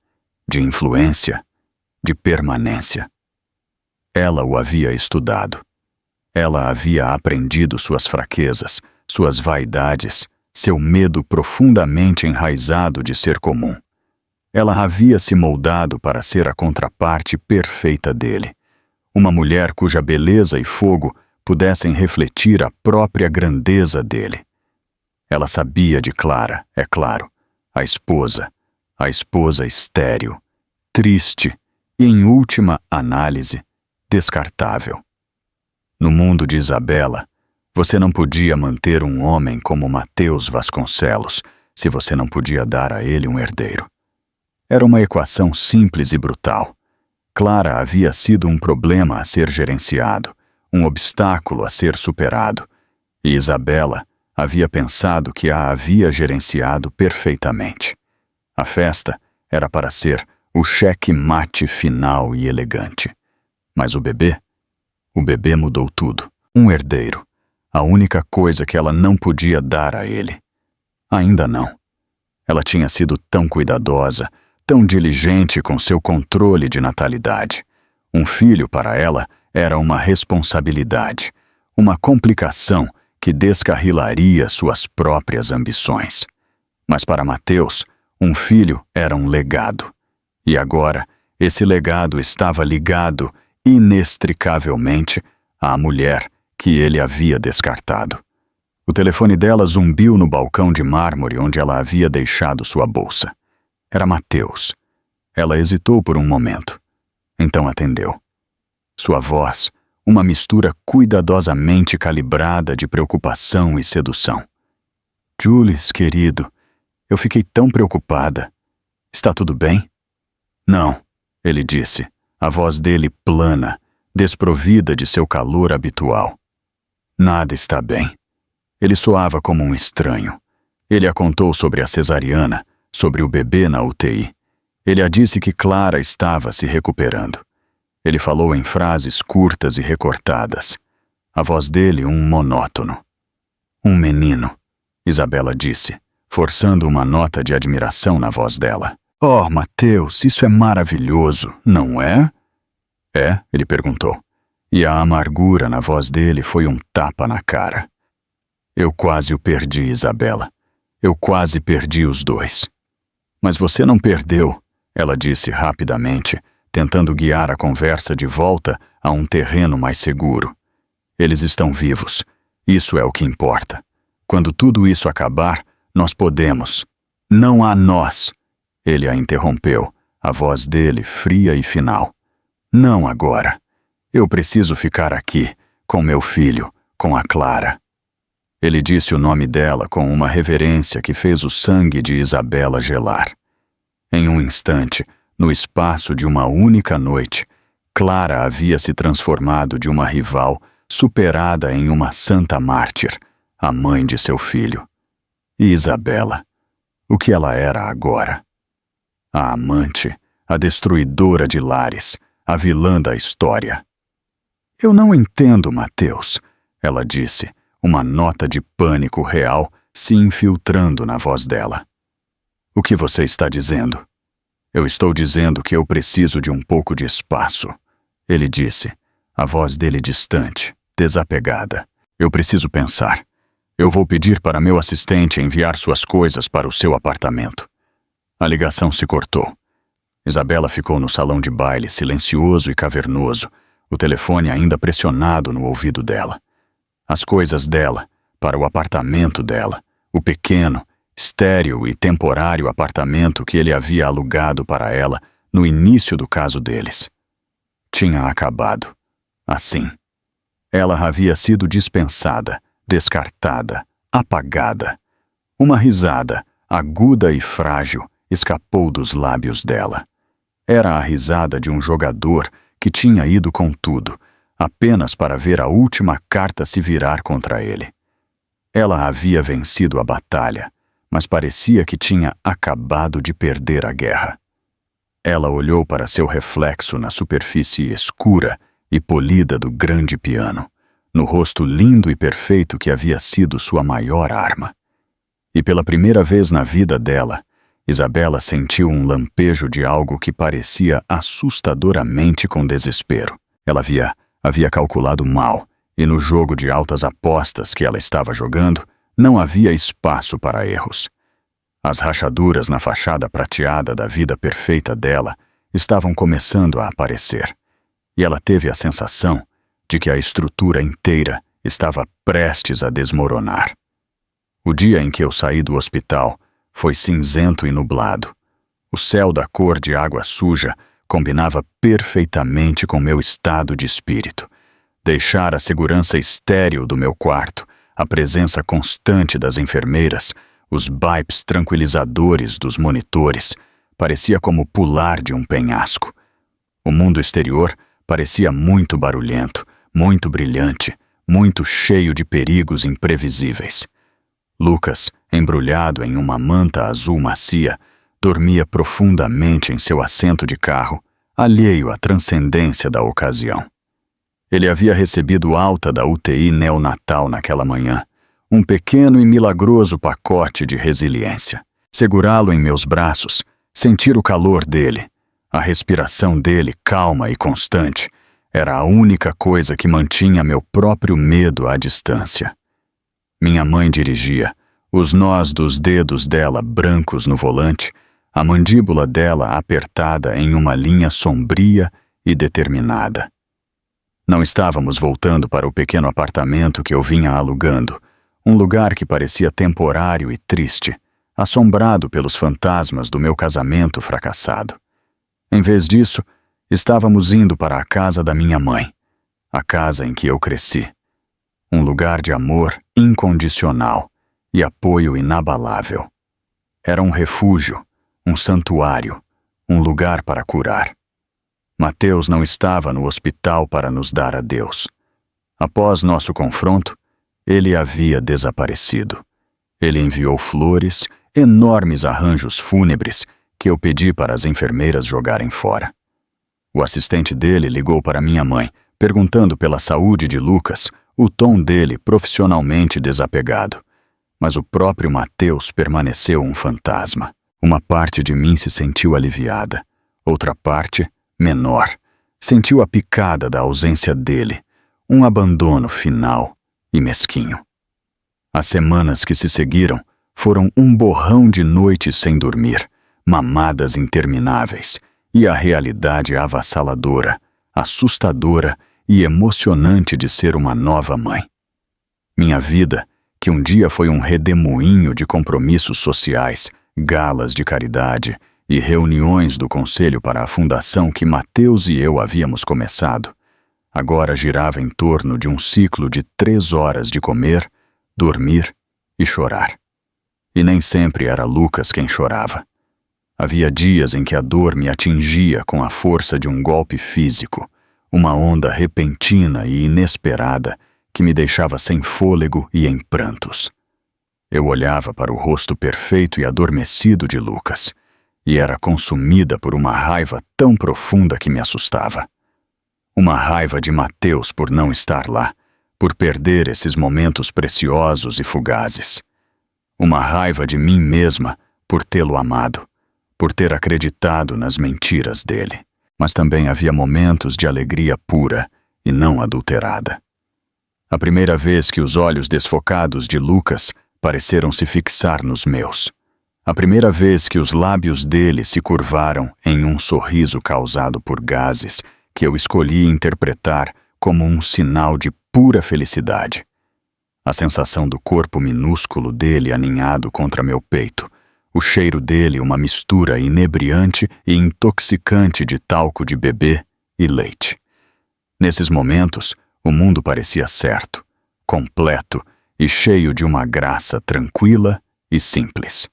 de influência, de permanência. Ela o havia estudado. Ela havia aprendido suas fraquezas, suas vaidades, seu medo profundamente enraizado de ser comum. Ela havia se moldado para ser a contraparte perfeita dele, uma mulher cuja beleza e fogo pudessem refletir a própria grandeza dele. Ela sabia de Clara, é claro, a esposa estéril, triste e, em última análise, descartável. No mundo de Isabela, Você não podia manter um homem como Mateus Vasconcelos se você não podia dar a ele um herdeiro. Era uma equação simples e brutal. Clara havia sido um problema a ser gerenciado, um obstáculo a ser superado, e Isabela havia pensado que a havia gerenciado perfeitamente. A festa era para ser o cheque-mate final e elegante. Mas o bebê mudou tudo. Um herdeiro. A única coisa que ela não podia dar a ele. Ainda não. Ela tinha sido tão cuidadosa, tão diligente com seu controle de natalidade. Um filho para ela era uma responsabilidade, uma complicação que descarrilaria suas próprias ambições. Mas para Mateus, um filho era um legado. E agora, esse legado estava ligado inextricavelmente à mulher que ele havia descartado. O telefone dela zumbiu no balcão de mármore onde ela havia deixado sua bolsa. Era Mateus. Ela hesitou por um momento. Então atendeu. Sua voz, uma mistura cuidadosamente calibrada de preocupação e sedução. Jules, querido, eu fiquei tão preocupada. Está tudo bem? Não, ele disse, a voz dele plana, desprovida de seu calor habitual. Nada está bem. Ele soava como um estranho. Ele a contou sobre a cesariana, sobre o bebê na UTI. Ele a disse que Clara estava se recuperando. Ele falou em frases curtas e recortadas. A voz dele um monótono. Um menino, Isabela disse, forçando uma nota de admiração na voz dela. Oh, Mateus, isso é maravilhoso, não é? É? Ele perguntou. E a amargura na voz dele foi um tapa na cara. Eu quase o perdi, Isabela. Eu quase perdi os dois. Mas você não perdeu, ela disse rapidamente, tentando guiar a conversa de volta a um terreno mais seguro. Eles estão vivos. Isso é o que importa. Quando tudo isso acabar, nós podemos. Não há nós. Ele a interrompeu, a voz dele fria e final. Não agora. Eu preciso ficar aqui, com meu filho, com a Clara. Ele disse o nome dela com uma reverência que fez o sangue de Isabela gelar. Em um instante, no espaço de uma única noite, Clara havia se transformado de uma rival superada em uma santa mártir, a mãe de seu filho. E Isabela, o que ela era agora? A amante, a destruidora de lares, a vilã da história. Eu não entendo, Mateus, ela disse, uma nota de pânico real se infiltrando na voz dela. O que você está dizendo? Eu estou dizendo que eu preciso de um pouco de espaço, ele disse, a voz dele distante, desapegada. Eu preciso pensar. Eu vou pedir para meu assistente enviar suas coisas para o seu apartamento. A ligação se cortou. Isabela ficou no salão de baile, silencioso e cavernoso, o telefone ainda pressionado no ouvido dela. As coisas dela, para o apartamento dela, o pequeno, estéril e temporário apartamento que ele havia alugado para ela no início do caso deles. Tinha acabado. Assim. Ela havia sido dispensada, descartada, apagada. Uma risada, aguda e frágil, escapou dos lábios dela. Era a risada de um jogador que tinha ido com tudo, apenas para ver a última carta se virar contra ele. Ela havia vencido a batalha, mas parecia que tinha acabado de perder a guerra. Ela olhou para seu reflexo na superfície escura e polida do grande piano, no rosto lindo e perfeito que havia sido sua maior arma. E pela primeira vez na vida dela, Isabela sentiu um lampejo de algo que parecia assustadoramente com desespero. Ela havia calculado mal, e no jogo de altas apostas que ela estava jogando, não havia espaço para erros. As rachaduras na fachada prateada da vida perfeita dela estavam começando a aparecer, e ela teve a sensação de que a estrutura inteira estava prestes a desmoronar. O dia em que eu saí do hospital foi cinzento e nublado. O céu da cor de água suja combinava perfeitamente com meu estado de espírito. Deixar a segurança estéril do meu quarto, a presença constante das enfermeiras, os bipes tranquilizadores dos monitores, parecia como pular de um penhasco. O mundo exterior parecia muito barulhento, muito brilhante, muito cheio de perigos imprevisíveis. Lucas, embrulhado em uma manta azul macia, dormia profundamente em seu assento de carro, alheio à transcendência da ocasião. Ele havia recebido alta da UTI neonatal naquela manhã, um pequeno e milagroso pacote de resiliência. Segurá-lo em meus braços, sentir o calor dele, a respiração dele calma e constante, era a única coisa que mantinha meu próprio medo à distância. Minha mãe dirigia, os nós dos dedos dela brancos no volante, a mandíbula dela apertada em uma linha sombria e determinada. Não estávamos voltando para o pequeno apartamento que eu vinha alugando, um lugar que parecia temporário e triste, assombrado pelos fantasmas do meu casamento fracassado. Em vez disso, estávamos indo para a casa da minha mãe, a casa em que eu cresci. Um lugar de amor incondicional e apoio inabalável. Era um refúgio, um santuário, um lugar para curar. Mateus não estava no hospital para nos dar adeus. Após nosso confronto, ele havia desaparecido. Ele enviou flores, enormes arranjos fúnebres, que eu pedi para as enfermeiras jogarem fora. O assistente dele ligou para minha mãe, perguntando pela saúde de Lucas, o tom dele profissionalmente desapegado. Mas o próprio Mateus permaneceu um fantasma. Uma parte de mim se sentiu aliviada, outra parte, menor, sentiu a picada da ausência dele, um abandono final e mesquinho. As semanas que se seguiram foram um borrão de noites sem dormir, mamadas intermináveis e a realidade avassaladora, assustadora e emocionante de ser uma nova mãe. Minha vida, que um dia foi um redemoinho de compromissos sociais, galas de caridade e reuniões do conselho para a fundação que Mateus e eu havíamos começado, agora girava em torno de um ciclo de 3 horas de comer, dormir e chorar. E nem sempre era Lucas quem chorava. Havia dias em que a dor me atingia com a força de um golpe físico, uma onda repentina e inesperada que me deixava sem fôlego e em prantos. Eu olhava para o rosto perfeito e adormecido de Lucas, e era consumida por uma raiva tão profunda que me assustava. Uma raiva de Mateus por não estar lá, por perder esses momentos preciosos e fugazes. Uma raiva de mim mesma por tê-lo amado, por ter acreditado nas mentiras dele. Mas também havia momentos de alegria pura e não adulterada. A primeira vez que os olhos desfocados de Lucas pareceram se fixar nos meus. A primeira vez que os lábios dele se curvaram em um sorriso causado por gases que eu escolhi interpretar como um sinal de pura felicidade. A sensação do corpo minúsculo dele aninhado contra meu peito, o cheiro dele uma mistura inebriante e intoxicante de talco de bebê e leite. Nesses momentos, o mundo parecia certo, completo e cheio de uma graça tranquila e simples.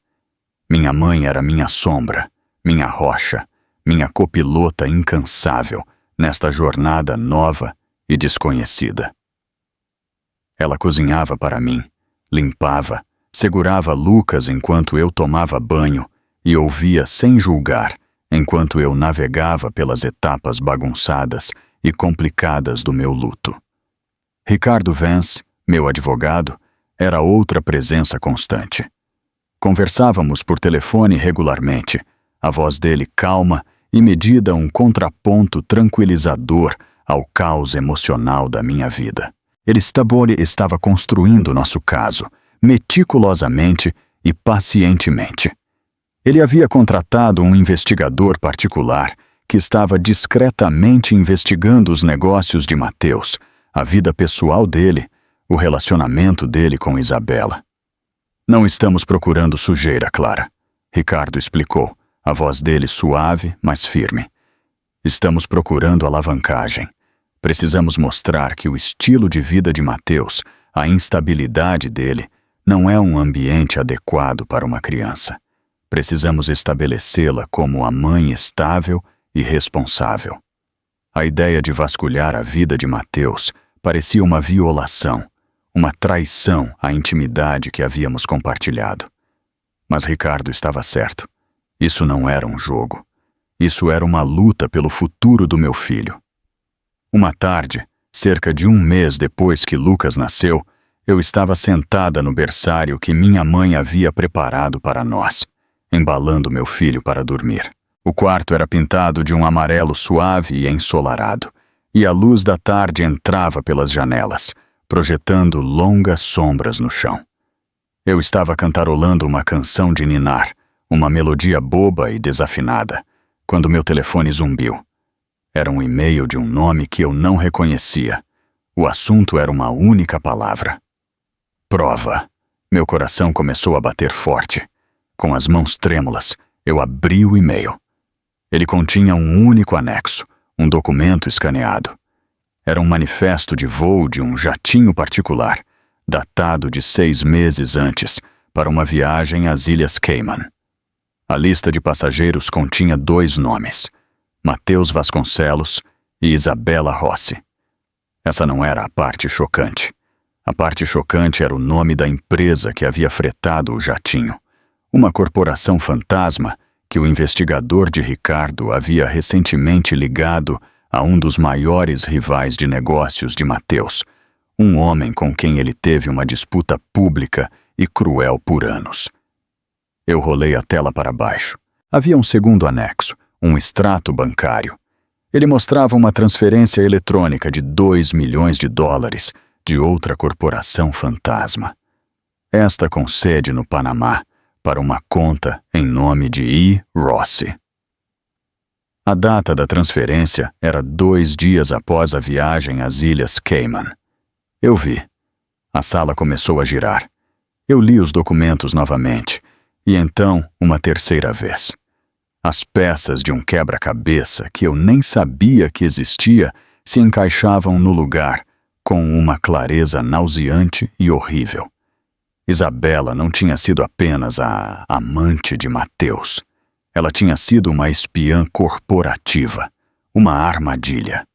Minha mãe era minha sombra, minha rocha, minha copilota incansável nesta jornada nova e desconhecida. Ela cozinhava para mim, limpava, segurava Lucas enquanto eu tomava banho e ouvia sem julgar enquanto eu navegava pelas etapas bagunçadas e complicadas do meu luto. Ricardo Vance, meu advogado, era outra presença constante. Conversávamos por telefone regularmente, a voz dele calma e medida um contraponto tranquilizador ao caos emocional da minha vida. Ele estava construindo nosso caso, meticulosamente e pacientemente. Ele havia contratado um investigador particular que estava discretamente investigando os negócios de Mateus, a vida pessoal dele, o relacionamento dele com Isabela. Não estamos procurando sujeira, Clara, Ricardo explicou, a voz dele suave, mas firme. Estamos procurando alavancagem. Precisamos mostrar que o estilo de vida de Mateus, a instabilidade dele não é um ambiente adequado para uma criança. Precisamos estabelecê-la como a mãe estável e responsável. A ideia de vasculhar a vida de Mateus parecia uma violação, uma traição à intimidade que havíamos compartilhado. Mas Ricardo estava certo. Isso não era um jogo. Isso era uma luta pelo futuro do meu filho. Uma tarde, cerca de um mês depois que Lucas nasceu, eu estava sentada no berçário que minha mãe havia preparado para nós, embalando meu filho para dormir. O quarto era pintado de um amarelo suave e ensolarado, e a luz da tarde entrava pelas janelas, projetando longas sombras no chão. Eu estava cantarolando uma canção de ninar, uma melodia boba e desafinada, quando meu telefone zumbiu. Era um e-mail de um nome que eu não reconhecia. O assunto era uma única palavra. Prova. Meu coração começou a bater forte. Com as mãos trêmulas, eu abri o e-mail. Ele continha um único anexo, um documento escaneado. Era um manifesto de voo de um jatinho particular, datado de 6 meses antes, para uma viagem às Ilhas Cayman. A lista de passageiros continha 2 nomes, Mateus Vasconcelos e Isabela Rossi. Essa não era a parte chocante. A parte chocante era o nome da empresa que havia fretado o jatinho, uma corporação fantasma que o investigador de Ricardo havia recentemente ligado a um dos maiores rivais de negócios de Mateus, um homem com quem ele teve uma disputa pública e cruel por anos. Eu rolei a tela para baixo. Havia um segundo anexo, um extrato bancário. Ele mostrava uma transferência eletrônica de $2 milhões de outra corporação fantasma. Esta com sede no Panamá, para uma conta em nome de E. Rossi. A data da transferência era 2 dias após a viagem às Ilhas Cayman. Eu vi. A sala começou a girar. Eu li os documentos novamente, e então uma terceira vez. As peças de um quebra-cabeça que eu nem sabia que existia se encaixavam no lugar com uma clareza nauseante e horrível. Isabela não tinha sido apenas a amante de Mateus. Ela tinha sido uma espiã corporativa, uma armadilha.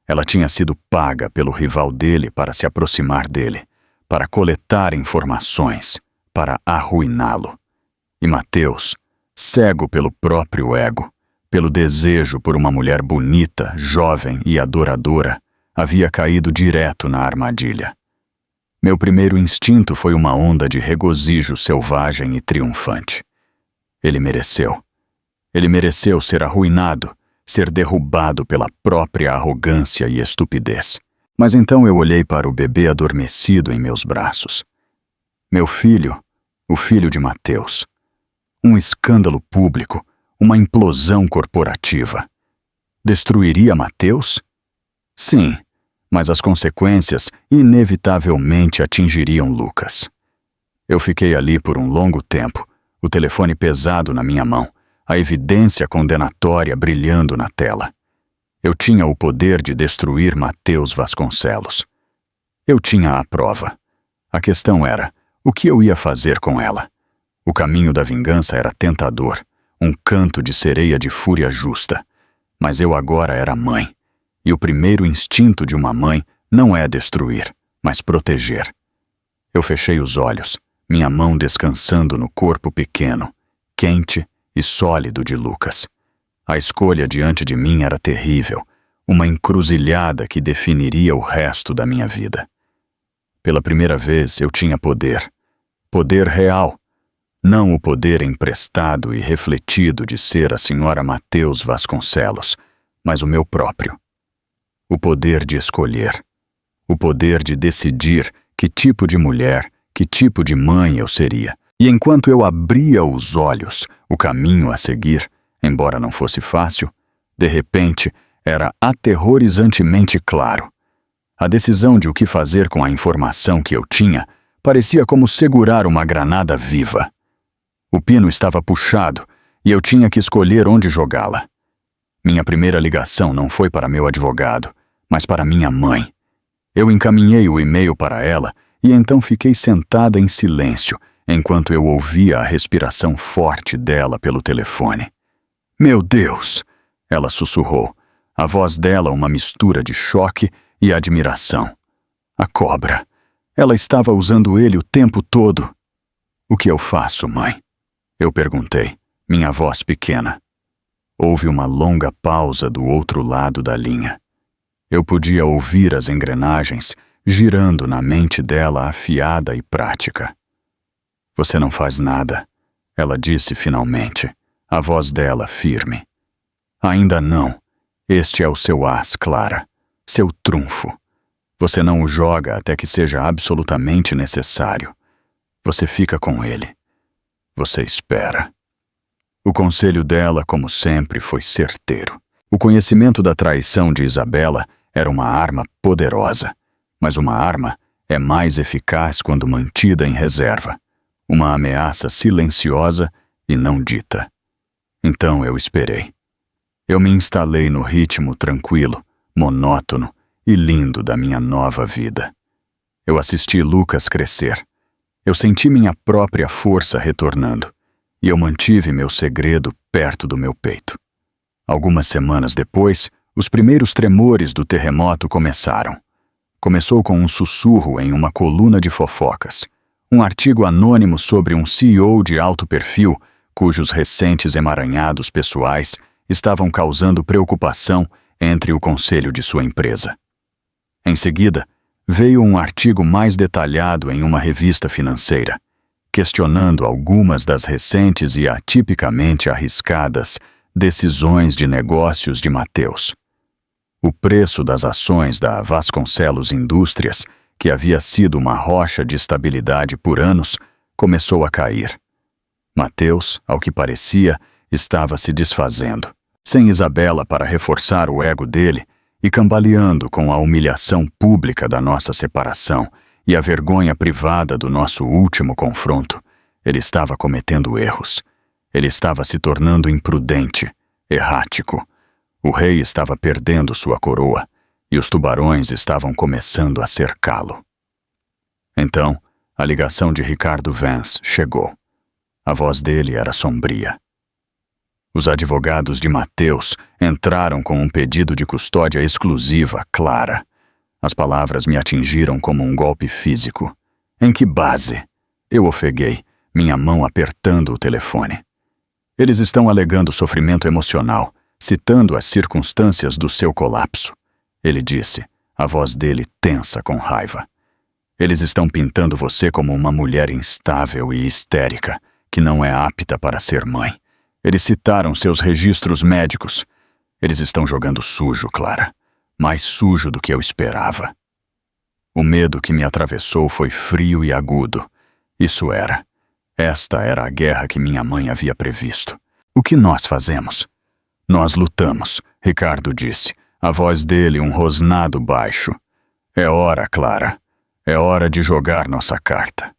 Ela tinha sido paga pelo rival dele para se aproximar dele, para coletar informações, para arruiná-lo. E Mateus, cego pelo próprio ego, pelo desejo por uma mulher bonita, jovem e adoradora, havia caído direto na armadilha. Meu primeiro instinto foi uma onda de regozijo selvagem e triunfante. Ele mereceu. Ele mereceu ser arruinado, ser derrubado pela própria arrogância e estupidez. Mas então eu olhei para o bebê adormecido em meus braços. Meu filho, o filho de Mateus. Um escândalo público, uma implosão corporativa. Destruiria Mateus? Sim, mas as consequências inevitavelmente atingiriam Lucas. Eu fiquei ali por um longo tempo, o telefone pesado na minha mão, a evidência condenatória brilhando na tela. Eu tinha o poder de destruir Mateus Vasconcelos. Eu tinha a prova. A questão era, o que eu ia fazer com ela? O caminho da vingança era tentador, um canto de sereia de fúria justa. Mas eu agora era mãe, e o primeiro instinto de uma mãe não é destruir, mas proteger. Eu fechei os olhos, minha mão descansando no corpo pequeno, quente e sólido de Lucas. A escolha diante de mim era terrível, uma encruzilhada que definiria o resto da minha vida. Pela primeira vez eu tinha poder. Poder real. Não o poder emprestado e refletido de ser a senhora Mateus Vasconcelos, mas o meu próprio. O poder de escolher. O poder de decidir que tipo de mulher, que tipo de mãe eu seria. E enquanto eu abria os olhos, o caminho a seguir, embora não fosse fácil, de repente era aterrorizantemente claro. A decisão de o que fazer com a informação que eu tinha parecia como segurar uma granada viva. O pino estava puxado e eu tinha que escolher onde jogá-la. Minha primeira ligação não foi para meu advogado, mas para minha mãe. Eu encaminhei o e-mail para ela e então fiquei sentada em silêncio enquanto eu ouvia a respiração forte dela pelo telefone. Meu Deus! Ela sussurrou, a voz dela uma mistura de choque e admiração. A cobra! Ela estava usando ele o tempo todo. O que eu faço, mãe? Eu perguntei, minha voz pequena. Houve uma longa pausa do outro lado da linha. Eu podia ouvir as engrenagens girando na mente dela afiada e prática. Você não faz nada, ela disse finalmente, a voz dela firme. Ainda não. Este é o seu as, Clara, seu trunfo. Você não o joga até que seja absolutamente necessário. Você fica com ele. Você espera. O conselho dela, como sempre, foi certeiro. O conhecimento da traição de Isabela era uma arma poderosa, mas uma arma é mais eficaz quando mantida em reserva. Uma ameaça silenciosa e não dita. Então eu esperei. Eu me instalei no ritmo tranquilo, monótono e lindo da minha nova vida. Eu assisti Lucas crescer. Eu senti minha própria força retornando, e eu mantive meu segredo perto do meu peito. Algumas semanas depois, os primeiros tremores do terremoto começaram. Começou com um sussurro em uma coluna de fofocas, um artigo anônimo sobre um CEO de alto perfil, cujos recentes emaranhados pessoais estavam causando preocupação entre o conselho de sua empresa. Em seguida, veio um artigo mais detalhado em uma revista financeira, questionando algumas das recentes e atipicamente arriscadas decisões de negócios de Mateus. O preço das ações da Vasconcelos Indústrias, que havia sido uma rocha de estabilidade por anos, começou a cair. Mateus, ao que parecia, estava se desfazendo, sem Isabela para reforçar o ego dele e cambaleando com a humilhação pública da nossa separação e a vergonha privada do nosso último confronto. Ele estava cometendo erros. Ele estava se tornando imprudente, errático. O rei estava perdendo sua coroa e os tubarões estavam começando a cercá-lo. Então, a ligação de Ricardo Vance chegou. A voz dele era sombria. Os advogados de Mateus entraram com um pedido de custódia exclusiva, Clara. As palavras me atingiram como um golpe físico. Em que base? Eu ofeguei, minha mão apertando o telefone. Eles estão alegando sofrimento emocional, citando as circunstâncias do seu colapso. Ele disse, a voz dele tensa com raiva. Eles estão pintando você como uma mulher instável e histérica, que não é apta para ser mãe. Eles citaram seus registros médicos. Eles estão jogando sujo, Clara. Mais sujo do que eu esperava. O medo que me atravessou foi frio e agudo. Esta era a guerra que minha mãe havia previsto. O que nós fazemos? Nós lutamos, Ricardo disse, a voz dele um rosnado baixo. É hora, Clara. É hora de jogar nossa carta.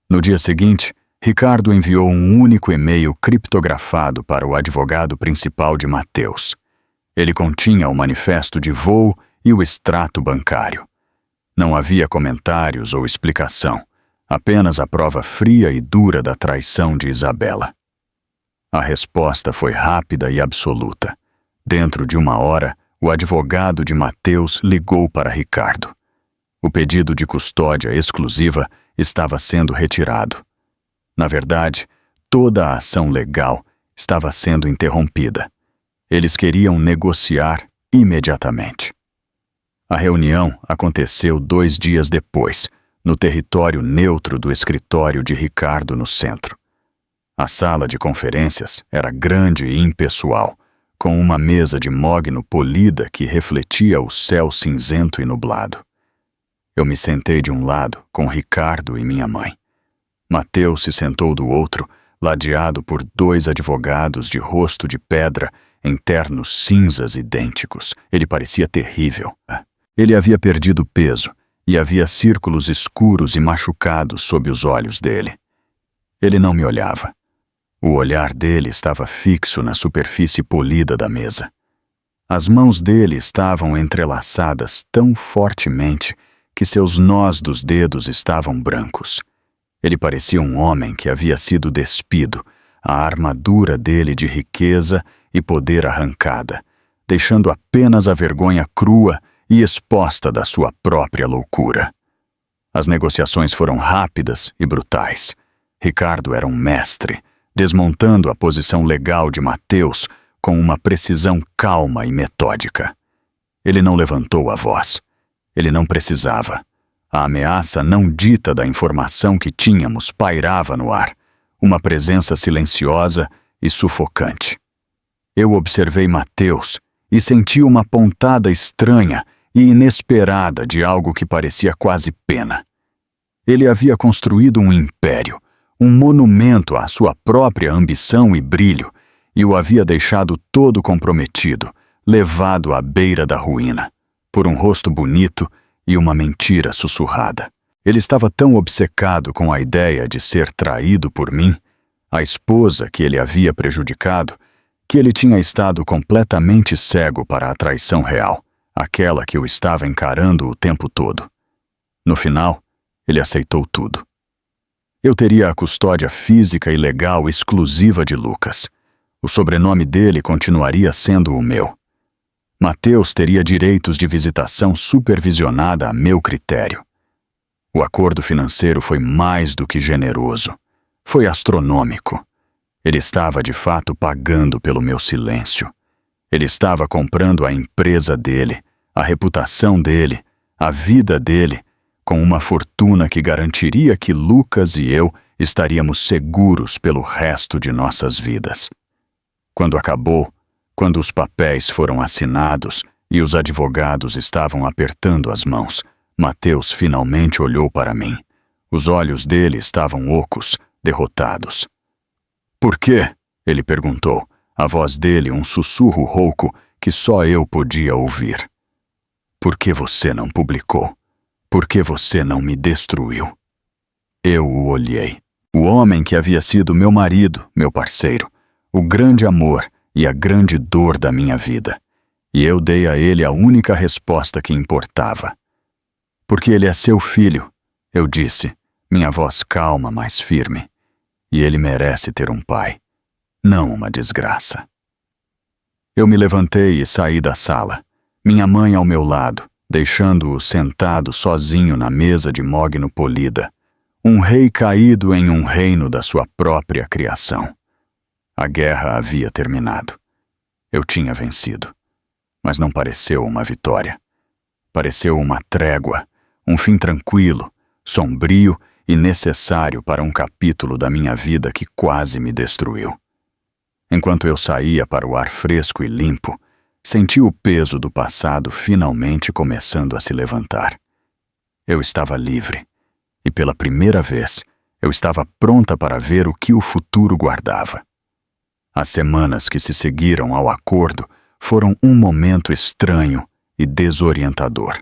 No dia seguinte, Ricardo enviou um único e-mail criptografado para o advogado principal de Mateus. Ele continha o manifesto de voo e o extrato bancário. Não havia comentários ou explicação, apenas a prova fria e dura da traição de Isabela. A resposta foi rápida e absoluta. Dentro de 1 hora, o advogado de Mateus ligou para Ricardo. O pedido de custódia exclusiva estava sendo retirado. Na verdade, toda a ação legal estava sendo interrompida. Eles queriam negociar imediatamente. A reunião aconteceu 2 dias depois, no território neutro do escritório de Ricardo no centro. A sala de conferências era grande e impessoal, com uma mesa de mogno polida que refletia o céu cinzento e nublado. Eu me sentei de um lado, com Ricardo e minha mãe. Mateus se sentou do outro, ladeado por 2 advogados de rosto de pedra, em ternos cinzas idênticos. Ele parecia terrível. Ele havia perdido peso e havia círculos escuros e machucados sob os olhos dele. Ele não me olhava. O olhar dele estava fixo na superfície polida da mesa. As mãos dele estavam entrelaçadas tão fortemente que seus nós dos dedos estavam brancos. Ele parecia um homem que havia sido despido, a armadura dele de riqueza e poder arrancada, deixando apenas a vergonha crua e exposta da sua própria loucura. As negociações foram rápidas e brutais. Ricardo era um mestre, desmontando a posição legal de Mateus com uma precisão calma e metódica. Ele não levantou a voz. Ele não precisava. A ameaça não dita da informação que tínhamos pairava no ar, uma presença silenciosa e sufocante. Eu observei Mateus e senti uma pontada estranha e inesperada de algo que parecia quase pena. Ele havia construído um império, um monumento à sua própria ambição e brilho, e o havia deixado todo comprometido, levado à beira da ruína, por um rosto bonito e uma mentira sussurrada. Ele estava tão obcecado com a ideia de ser traído por mim, a esposa que ele havia prejudicado, que ele tinha estado completamente cego para a traição real, aquela que eu estava encarando o tempo todo. No final, ele aceitou tudo. Eu teria a custódia física e legal exclusiva de Lucas. O sobrenome dele continuaria sendo o meu. Mateus teria direitos de visitação supervisionada a meu critério. O acordo financeiro foi mais do que generoso. Foi astronômico. Ele estava de fato pagando pelo meu silêncio. Ele estava comprando a empresa dele, a reputação dele, a vida dele, com uma fortuna que garantiria que Lucas e eu estaríamos seguros pelo resto de nossas vidas. Quando acabou, quando os papéis foram assinados e os advogados estavam apertando as mãos, Mateus finalmente olhou para mim. Os olhos dele estavam ocos, derrotados. "Por quê?" ele perguntou, a voz dele um sussurro rouco que só eu podia ouvir. "Por que você não publicou? Por que você não me destruiu?" Eu o olhei. O homem que havia sido meu marido, meu parceiro, o grande amor e a grande dor da minha vida. E eu dei a ele a única resposta que importava. "Porque ele é seu filho", eu disse, minha voz calma, mas firme. "E ele merece ter um pai, não uma desgraça." Eu me levantei e saí da sala, minha mãe ao meu lado, deixando-o sentado sozinho na mesa de mogno polida, um rei caído em um reino da sua própria criação. A guerra havia terminado. Eu tinha vencido. Mas não pareceu uma vitória. Pareceu uma trégua, um fim tranquilo, sombrio e necessário para um capítulo da minha vida que quase me destruiu. Enquanto eu saía para o ar fresco e limpo, senti o peso do passado finalmente começando a se levantar. Eu estava livre, e pela primeira vez, eu estava pronta para ver o que o futuro guardava. As semanas que se seguiram ao acordo foram um momento estranho e desorientador.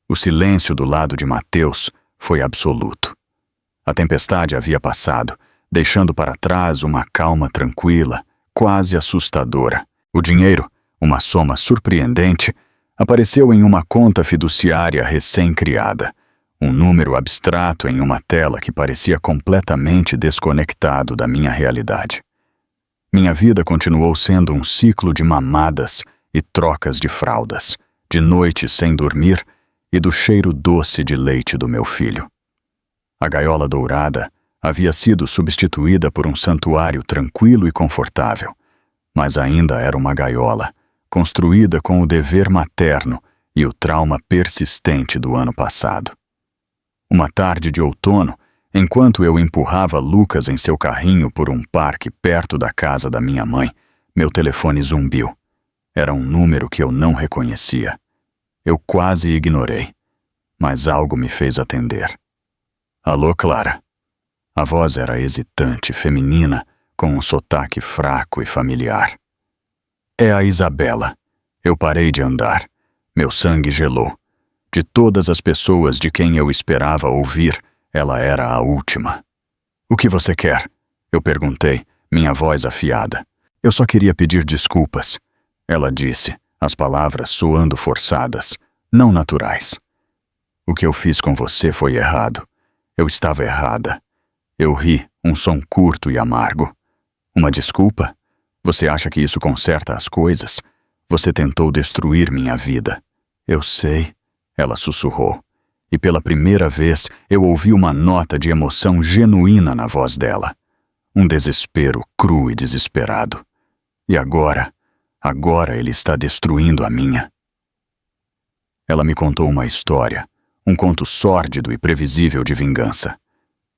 O silêncio do lado de Mateus foi absoluto. A tempestade havia passado, deixando para trás uma calma tranquila, quase assustadora. O dinheiro, uma soma surpreendente, apareceu em uma conta fiduciária recém-criada, um número abstrato em uma tela que parecia completamente desconectado da minha realidade. Minha vida continuou sendo um ciclo de mamadas e trocas de fraldas, de noites sem dormir e do cheiro doce de leite do meu filho. A gaiola dourada havia sido substituída por um santuário tranquilo e confortável, mas ainda era uma gaiola, construída com o dever materno e o trauma persistente do ano passado. Uma tarde de outono, enquanto eu empurrava Lucas em seu carrinho por um parque perto da casa da minha mãe, meu telefone zumbiu. Era um número que eu não reconhecia. Eu quase ignorei, mas algo me fez atender. "Alô, Clara?" A voz era hesitante, feminina, com um sotaque fraco e familiar. "É a Isabela." Eu parei de andar. Meu sangue gelou. De todas as pessoas de quem eu esperava ouvir, ela era a última. "O que você quer?" eu perguntei, minha voz afiada. "Eu só queria pedir desculpas", ela disse, as palavras soando forçadas, não naturais. O que eu fiz com você foi errado. Eu estava errada. Eu ri, um som curto e amargo. Uma desculpa? Você acha que isso conserta as coisas? Você tentou destruir minha vida. Eu sei, ela sussurrou. E pela primeira vez eu ouvi uma nota de emoção genuína na voz dela. Um desespero cru e desesperado. E agora ele está destruindo a minha. Ela me contou uma história, um conto sórdido e previsível de vingança.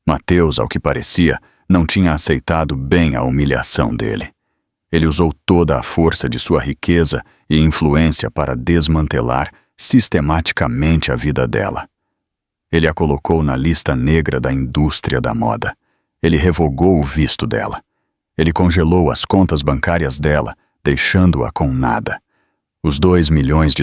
Mateus, ao que parecia, não tinha aceitado bem a humilhação dele. Ele usou toda a força de sua riqueza e influência para desmantelar sistematicamente a vida dela. Ele a colocou na lista negra da indústria da moda. Ele revogou o visto dela. Ele congelou as contas bancárias dela, deixando-a com nada. Os $2 milhões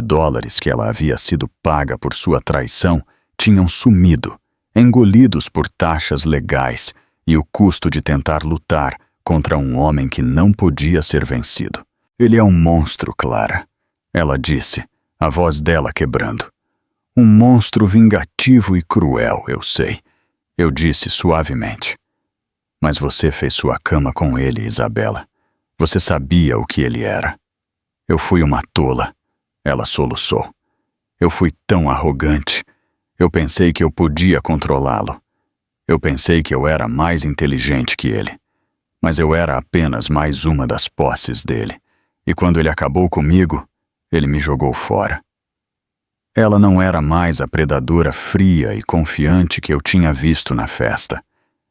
que ela havia sido paga por sua traição tinham sumido, engolidos por taxas legais e o custo de tentar lutar contra um homem que não podia ser vencido. Ele é um monstro, Clara, ela disse, a voz dela quebrando. Um monstro vingativo e cruel, eu sei, eu disse suavemente. Mas você fez sua cama com ele, Isabela. Você sabia o que ele era. Eu fui uma tola, ela soluçou. Eu fui tão arrogante. Eu pensei que eu podia controlá-lo. Eu pensei que eu era mais inteligente que ele. Mas eu era apenas mais uma das posses dele. E quando ele acabou comigo, ele me jogou fora. Ela não era mais a predadora fria e confiante que eu tinha visto na festa.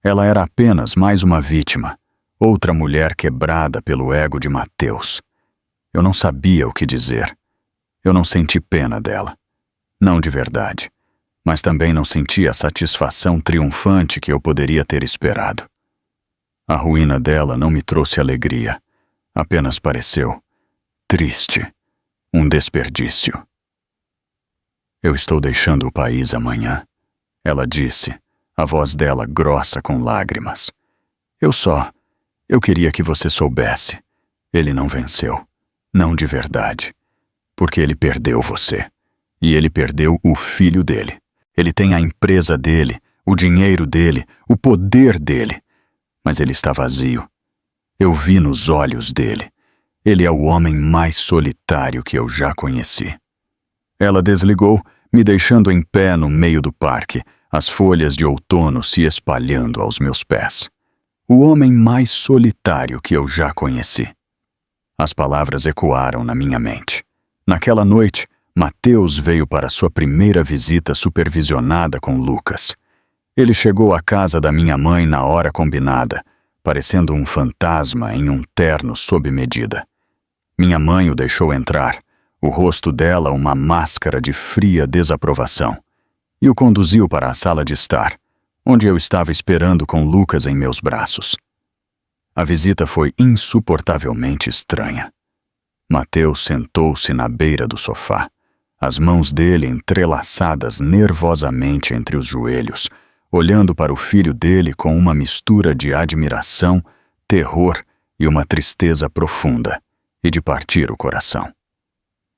Ela era apenas mais uma vítima, outra mulher quebrada pelo ego de Mateus. Eu não sabia o que dizer. Eu não senti pena dela. Não de verdade. Mas também não senti a satisfação triunfante que eu poderia ter esperado. A ruína dela não me trouxe alegria. Apenas pareceu triste. Um desperdício. Eu estou deixando o país amanhã, ela disse, a voz dela grossa com lágrimas. Eu queria que você soubesse. Ele não venceu. Não de verdade. Porque ele perdeu você. E ele perdeu o filho dele. Ele tem a empresa dele, o dinheiro dele, o poder dele. Mas ele está vazio. Eu vi nos olhos dele. Ele é o homem mais solitário que eu já conheci. Ela desligou, me deixando em pé no meio do parque, as folhas de outono se espalhando aos meus pés. O homem mais solitário que eu já conheci. As palavras ecoaram na minha mente. Naquela noite, Mateus veio para sua primeira visita supervisionada com Lucas. Ele chegou à casa da minha mãe na hora combinada, parecendo um fantasma em um terno sob medida. Minha mãe o deixou entrar, o rosto dela uma máscara de fria desaprovação, e o conduziu para a sala de estar, onde eu estava esperando com Lucas em meus braços. A visita foi insuportavelmente estranha. Mateus sentou-se na beira do sofá, as mãos dele entrelaçadas nervosamente entre os joelhos, olhando para o filho dele com uma mistura de admiração, terror e uma tristeza profunda, e de partir o coração.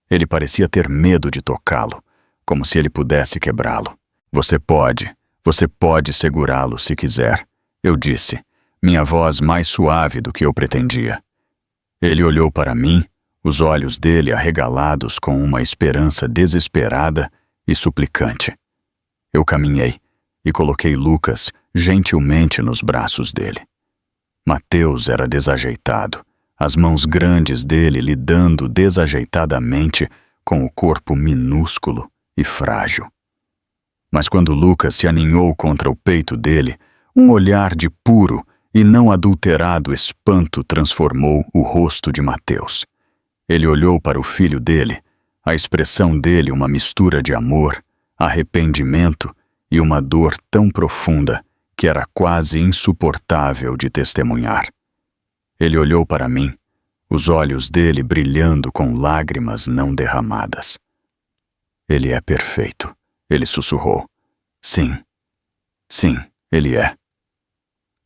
Ele parecia ter medo de tocá-lo, como se ele pudesse quebrá-lo. Você pode segurá-lo se quiser, eu disse, minha voz mais suave do que eu pretendia. Ele olhou para mim, os olhos dele arregalados com uma esperança desesperada e suplicante. Eu caminhei e coloquei Lucas gentilmente nos braços dele. Mateus era desajeitado, as mãos grandes dele lidando desajeitadamente com o corpo minúsculo e frágil. Mas quando Lucas se aninhou contra o peito dele, um olhar de puro e não adulterado espanto transformou o rosto de Mateus. Ele olhou para o filho dele, a expressão dele uma mistura de amor, arrependimento e uma dor tão profunda que era quase insuportável de testemunhar. Ele olhou para mim, os olhos dele brilhando com lágrimas não derramadas. Ele é perfeito, ele sussurrou. Sim, ele é.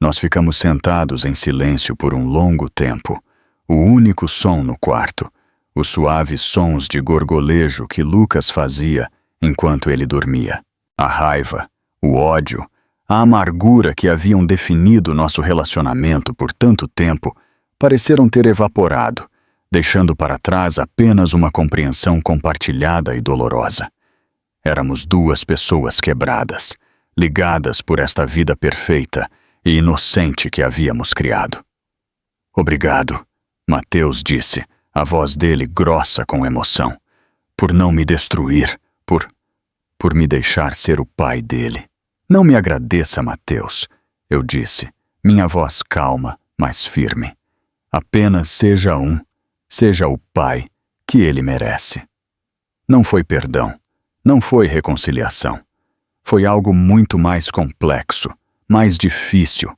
Nós ficamos sentados em silêncio por um longo tempo, o único som no quarto, os suaves sons de gorgolejo que Lucas fazia enquanto ele dormia. A raiva, o ódio, a amargura que haviam definido nosso relacionamento por tanto tempo pareceram ter evaporado, deixando para trás apenas uma compreensão compartilhada e dolorosa. Éramos duas pessoas quebradas, ligadas por esta vida perfeita e inocente que havíamos criado. Obrigado, Mateus disse, a voz dele grossa com emoção, por não me destruir, por me deixar ser o pai dele. Não me agradeça, Mateus, eu disse, minha voz calma, mas firme. Apenas seja o pai que ele merece. Não foi perdão, não foi reconciliação. Foi algo muito mais complexo, mais difícil.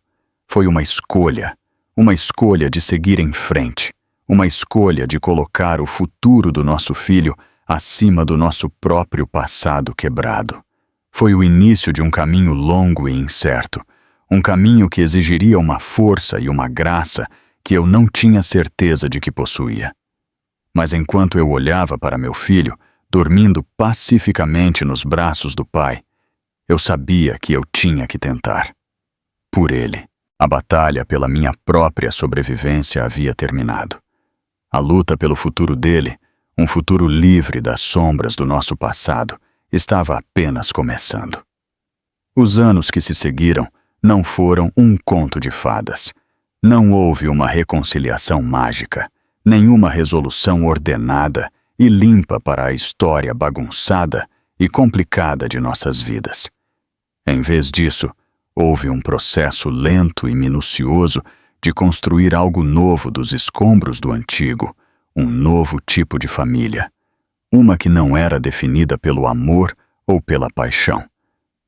Foi uma escolha de seguir em frente, uma escolha de colocar o futuro do nosso filho acima do nosso próprio passado quebrado. Foi o início de um caminho longo e incerto, um caminho que exigiria uma força e uma graça que eu não tinha certeza de que possuía. Mas enquanto eu olhava para meu filho, dormindo pacificamente nos braços do pai, eu sabia que eu tinha que tentar. Por ele, a batalha pela minha própria sobrevivência havia terminado. A luta pelo futuro dele, um futuro livre das sombras do nosso passado, estava apenas começando. Os anos que se seguiram não foram um conto de fadas. Não houve uma reconciliação mágica, nenhuma resolução ordenada e limpa para a história bagunçada e complicada de nossas vidas. Em vez disso, houve um processo lento e minucioso de construir algo novo dos escombros do antigo, um novo tipo de família, uma que não era definida pelo amor ou pela paixão,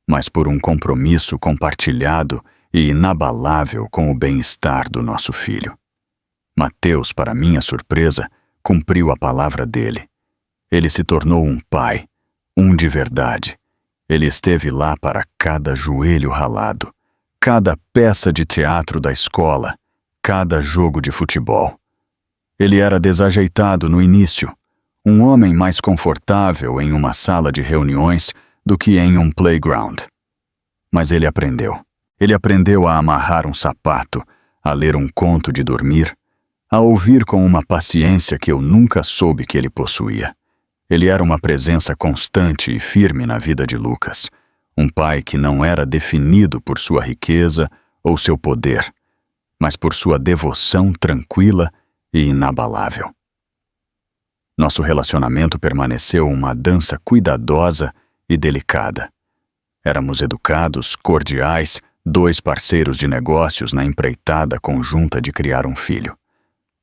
mas por um compromisso compartilhado e inabalável com o bem-estar do nosso filho. Mateus, para minha surpresa, cumpriu a palavra dele. Ele se tornou um pai, um de verdade. Ele esteve lá para cada joelho ralado, cada peça de teatro da escola, cada jogo de futebol. Ele era desajeitado no início, um homem mais confortável em uma sala de reuniões do que em um playground. Mas ele aprendeu. Ele aprendeu a amarrar um sapato, a ler um conto de dormir, a ouvir com uma paciência que eu nunca soube que ele possuía. Ele era uma presença constante e firme na vida de Lucas, um pai que não era definido por sua riqueza ou seu poder, mas por sua devoção tranquila e inabalável. Nosso relacionamento permaneceu uma dança cuidadosa e delicada. Éramos educados, cordiais, dois parceiros de negócios na empreitada conjunta de criar um filho.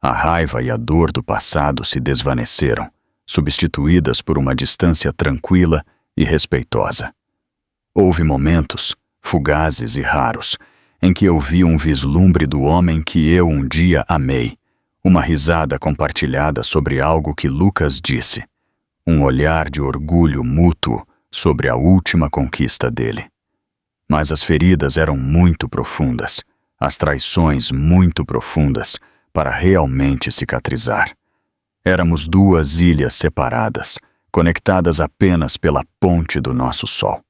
A raiva e a dor do passado se desvaneceram, substituídas por uma distância tranquila e respeitosa. Houve momentos, fugazes e raros, em que eu vi um vislumbre do homem que eu um dia amei, uma risada compartilhada sobre algo que Lucas disse, um olhar de orgulho mútuo sobre a última conquista dele. Mas as feridas eram muito profundas, as traições muito profundas para realmente cicatrizar. Éramos duas ilhas separadas, conectadas apenas pela ponte do nosso sol.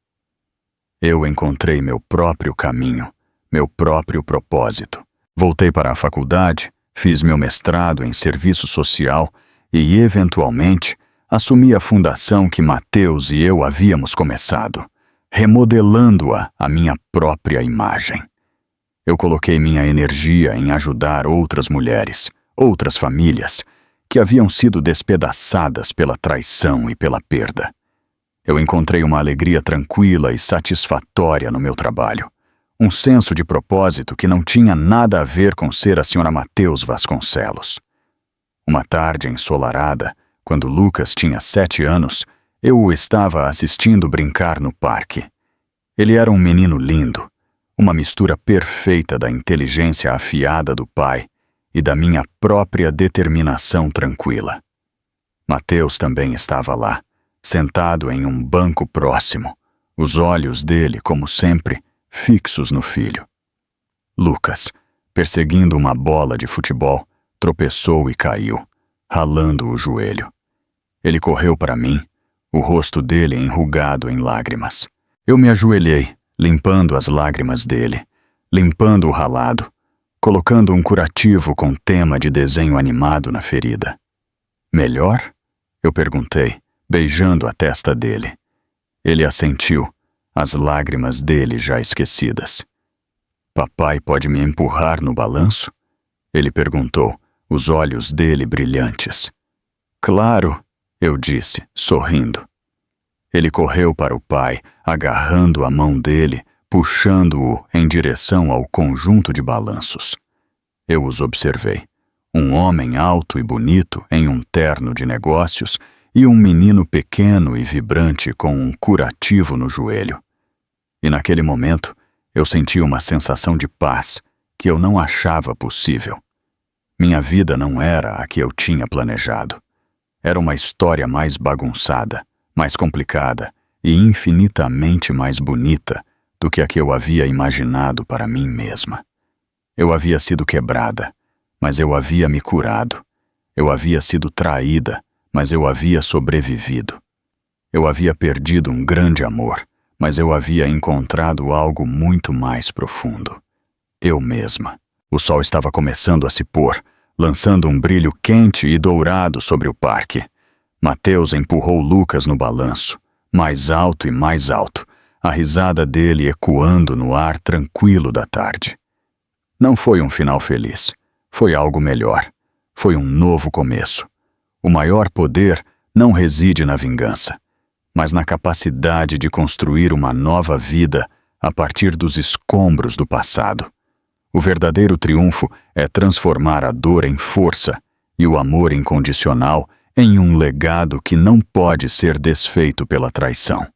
Eu encontrei meu próprio caminho, meu próprio propósito. Voltei para a faculdade, fiz meu mestrado em serviço social e, eventualmente, assumi a fundação que Mateus e eu havíamos começado, remodelando-a à minha própria imagem. Eu coloquei minha energia em ajudar outras mulheres, outras famílias, que haviam sido despedaçadas pela traição e pela perda. Eu encontrei uma alegria tranquila e satisfatória no meu trabalho, um senso de propósito que não tinha nada a ver com ser a senhora Mateus Vasconcelos. Uma tarde ensolarada, quando Lucas tinha 7 anos, eu o estava assistindo brincar no parque. Ele era um menino lindo, uma mistura perfeita da inteligência afiada do pai e da minha própria determinação tranquila. Mateus também estava lá, sentado em um banco próximo, os olhos dele, como sempre, fixos no filho. Lucas, perseguindo uma bola de futebol, tropeçou e caiu, ralando o joelho. Ele correu para mim, o rosto dele enrugado em lágrimas. Eu me ajoelhei, limpando as lágrimas dele, limpando o ralado, colocando um curativo com tema de desenho animado na ferida. Melhor? Eu perguntei, beijando a testa dele. Ele assentiu, as lágrimas dele já esquecidas. Papai pode me empurrar no balanço? Ele perguntou, os olhos dele brilhantes. Claro, eu disse, sorrindo. Ele correu para o pai, agarrando a mão dele, puxando-o em direção ao conjunto de balanços. Eu os observei. Um homem alto e bonito em um terno de negócios e um menino pequeno e vibrante com um curativo no joelho. E naquele momento, eu senti uma sensação de paz que eu não achava possível. Minha vida não era a que eu tinha planejado. Era uma história mais bagunçada, mais complicada e infinitamente mais bonita do que a que eu havia imaginado para mim mesma. Eu havia sido quebrada, mas eu havia me curado. Eu havia sido traída, mas eu havia sobrevivido. Eu havia perdido um grande amor, mas eu havia encontrado algo muito mais profundo. Eu mesma. O sol estava começando a se pôr, lançando um brilho quente e dourado sobre o parque. Mateus empurrou Lucas no balanço, mais alto e mais alto, a risada dele ecoando no ar tranquilo da tarde. Não foi um final feliz. Foi algo melhor. Foi um novo começo. O maior poder não reside na vingança, mas na capacidade de construir uma nova vida a partir dos escombros do passado. O verdadeiro triunfo é transformar a dor em força e o amor incondicional em um legado que não pode ser desfeito pela traição.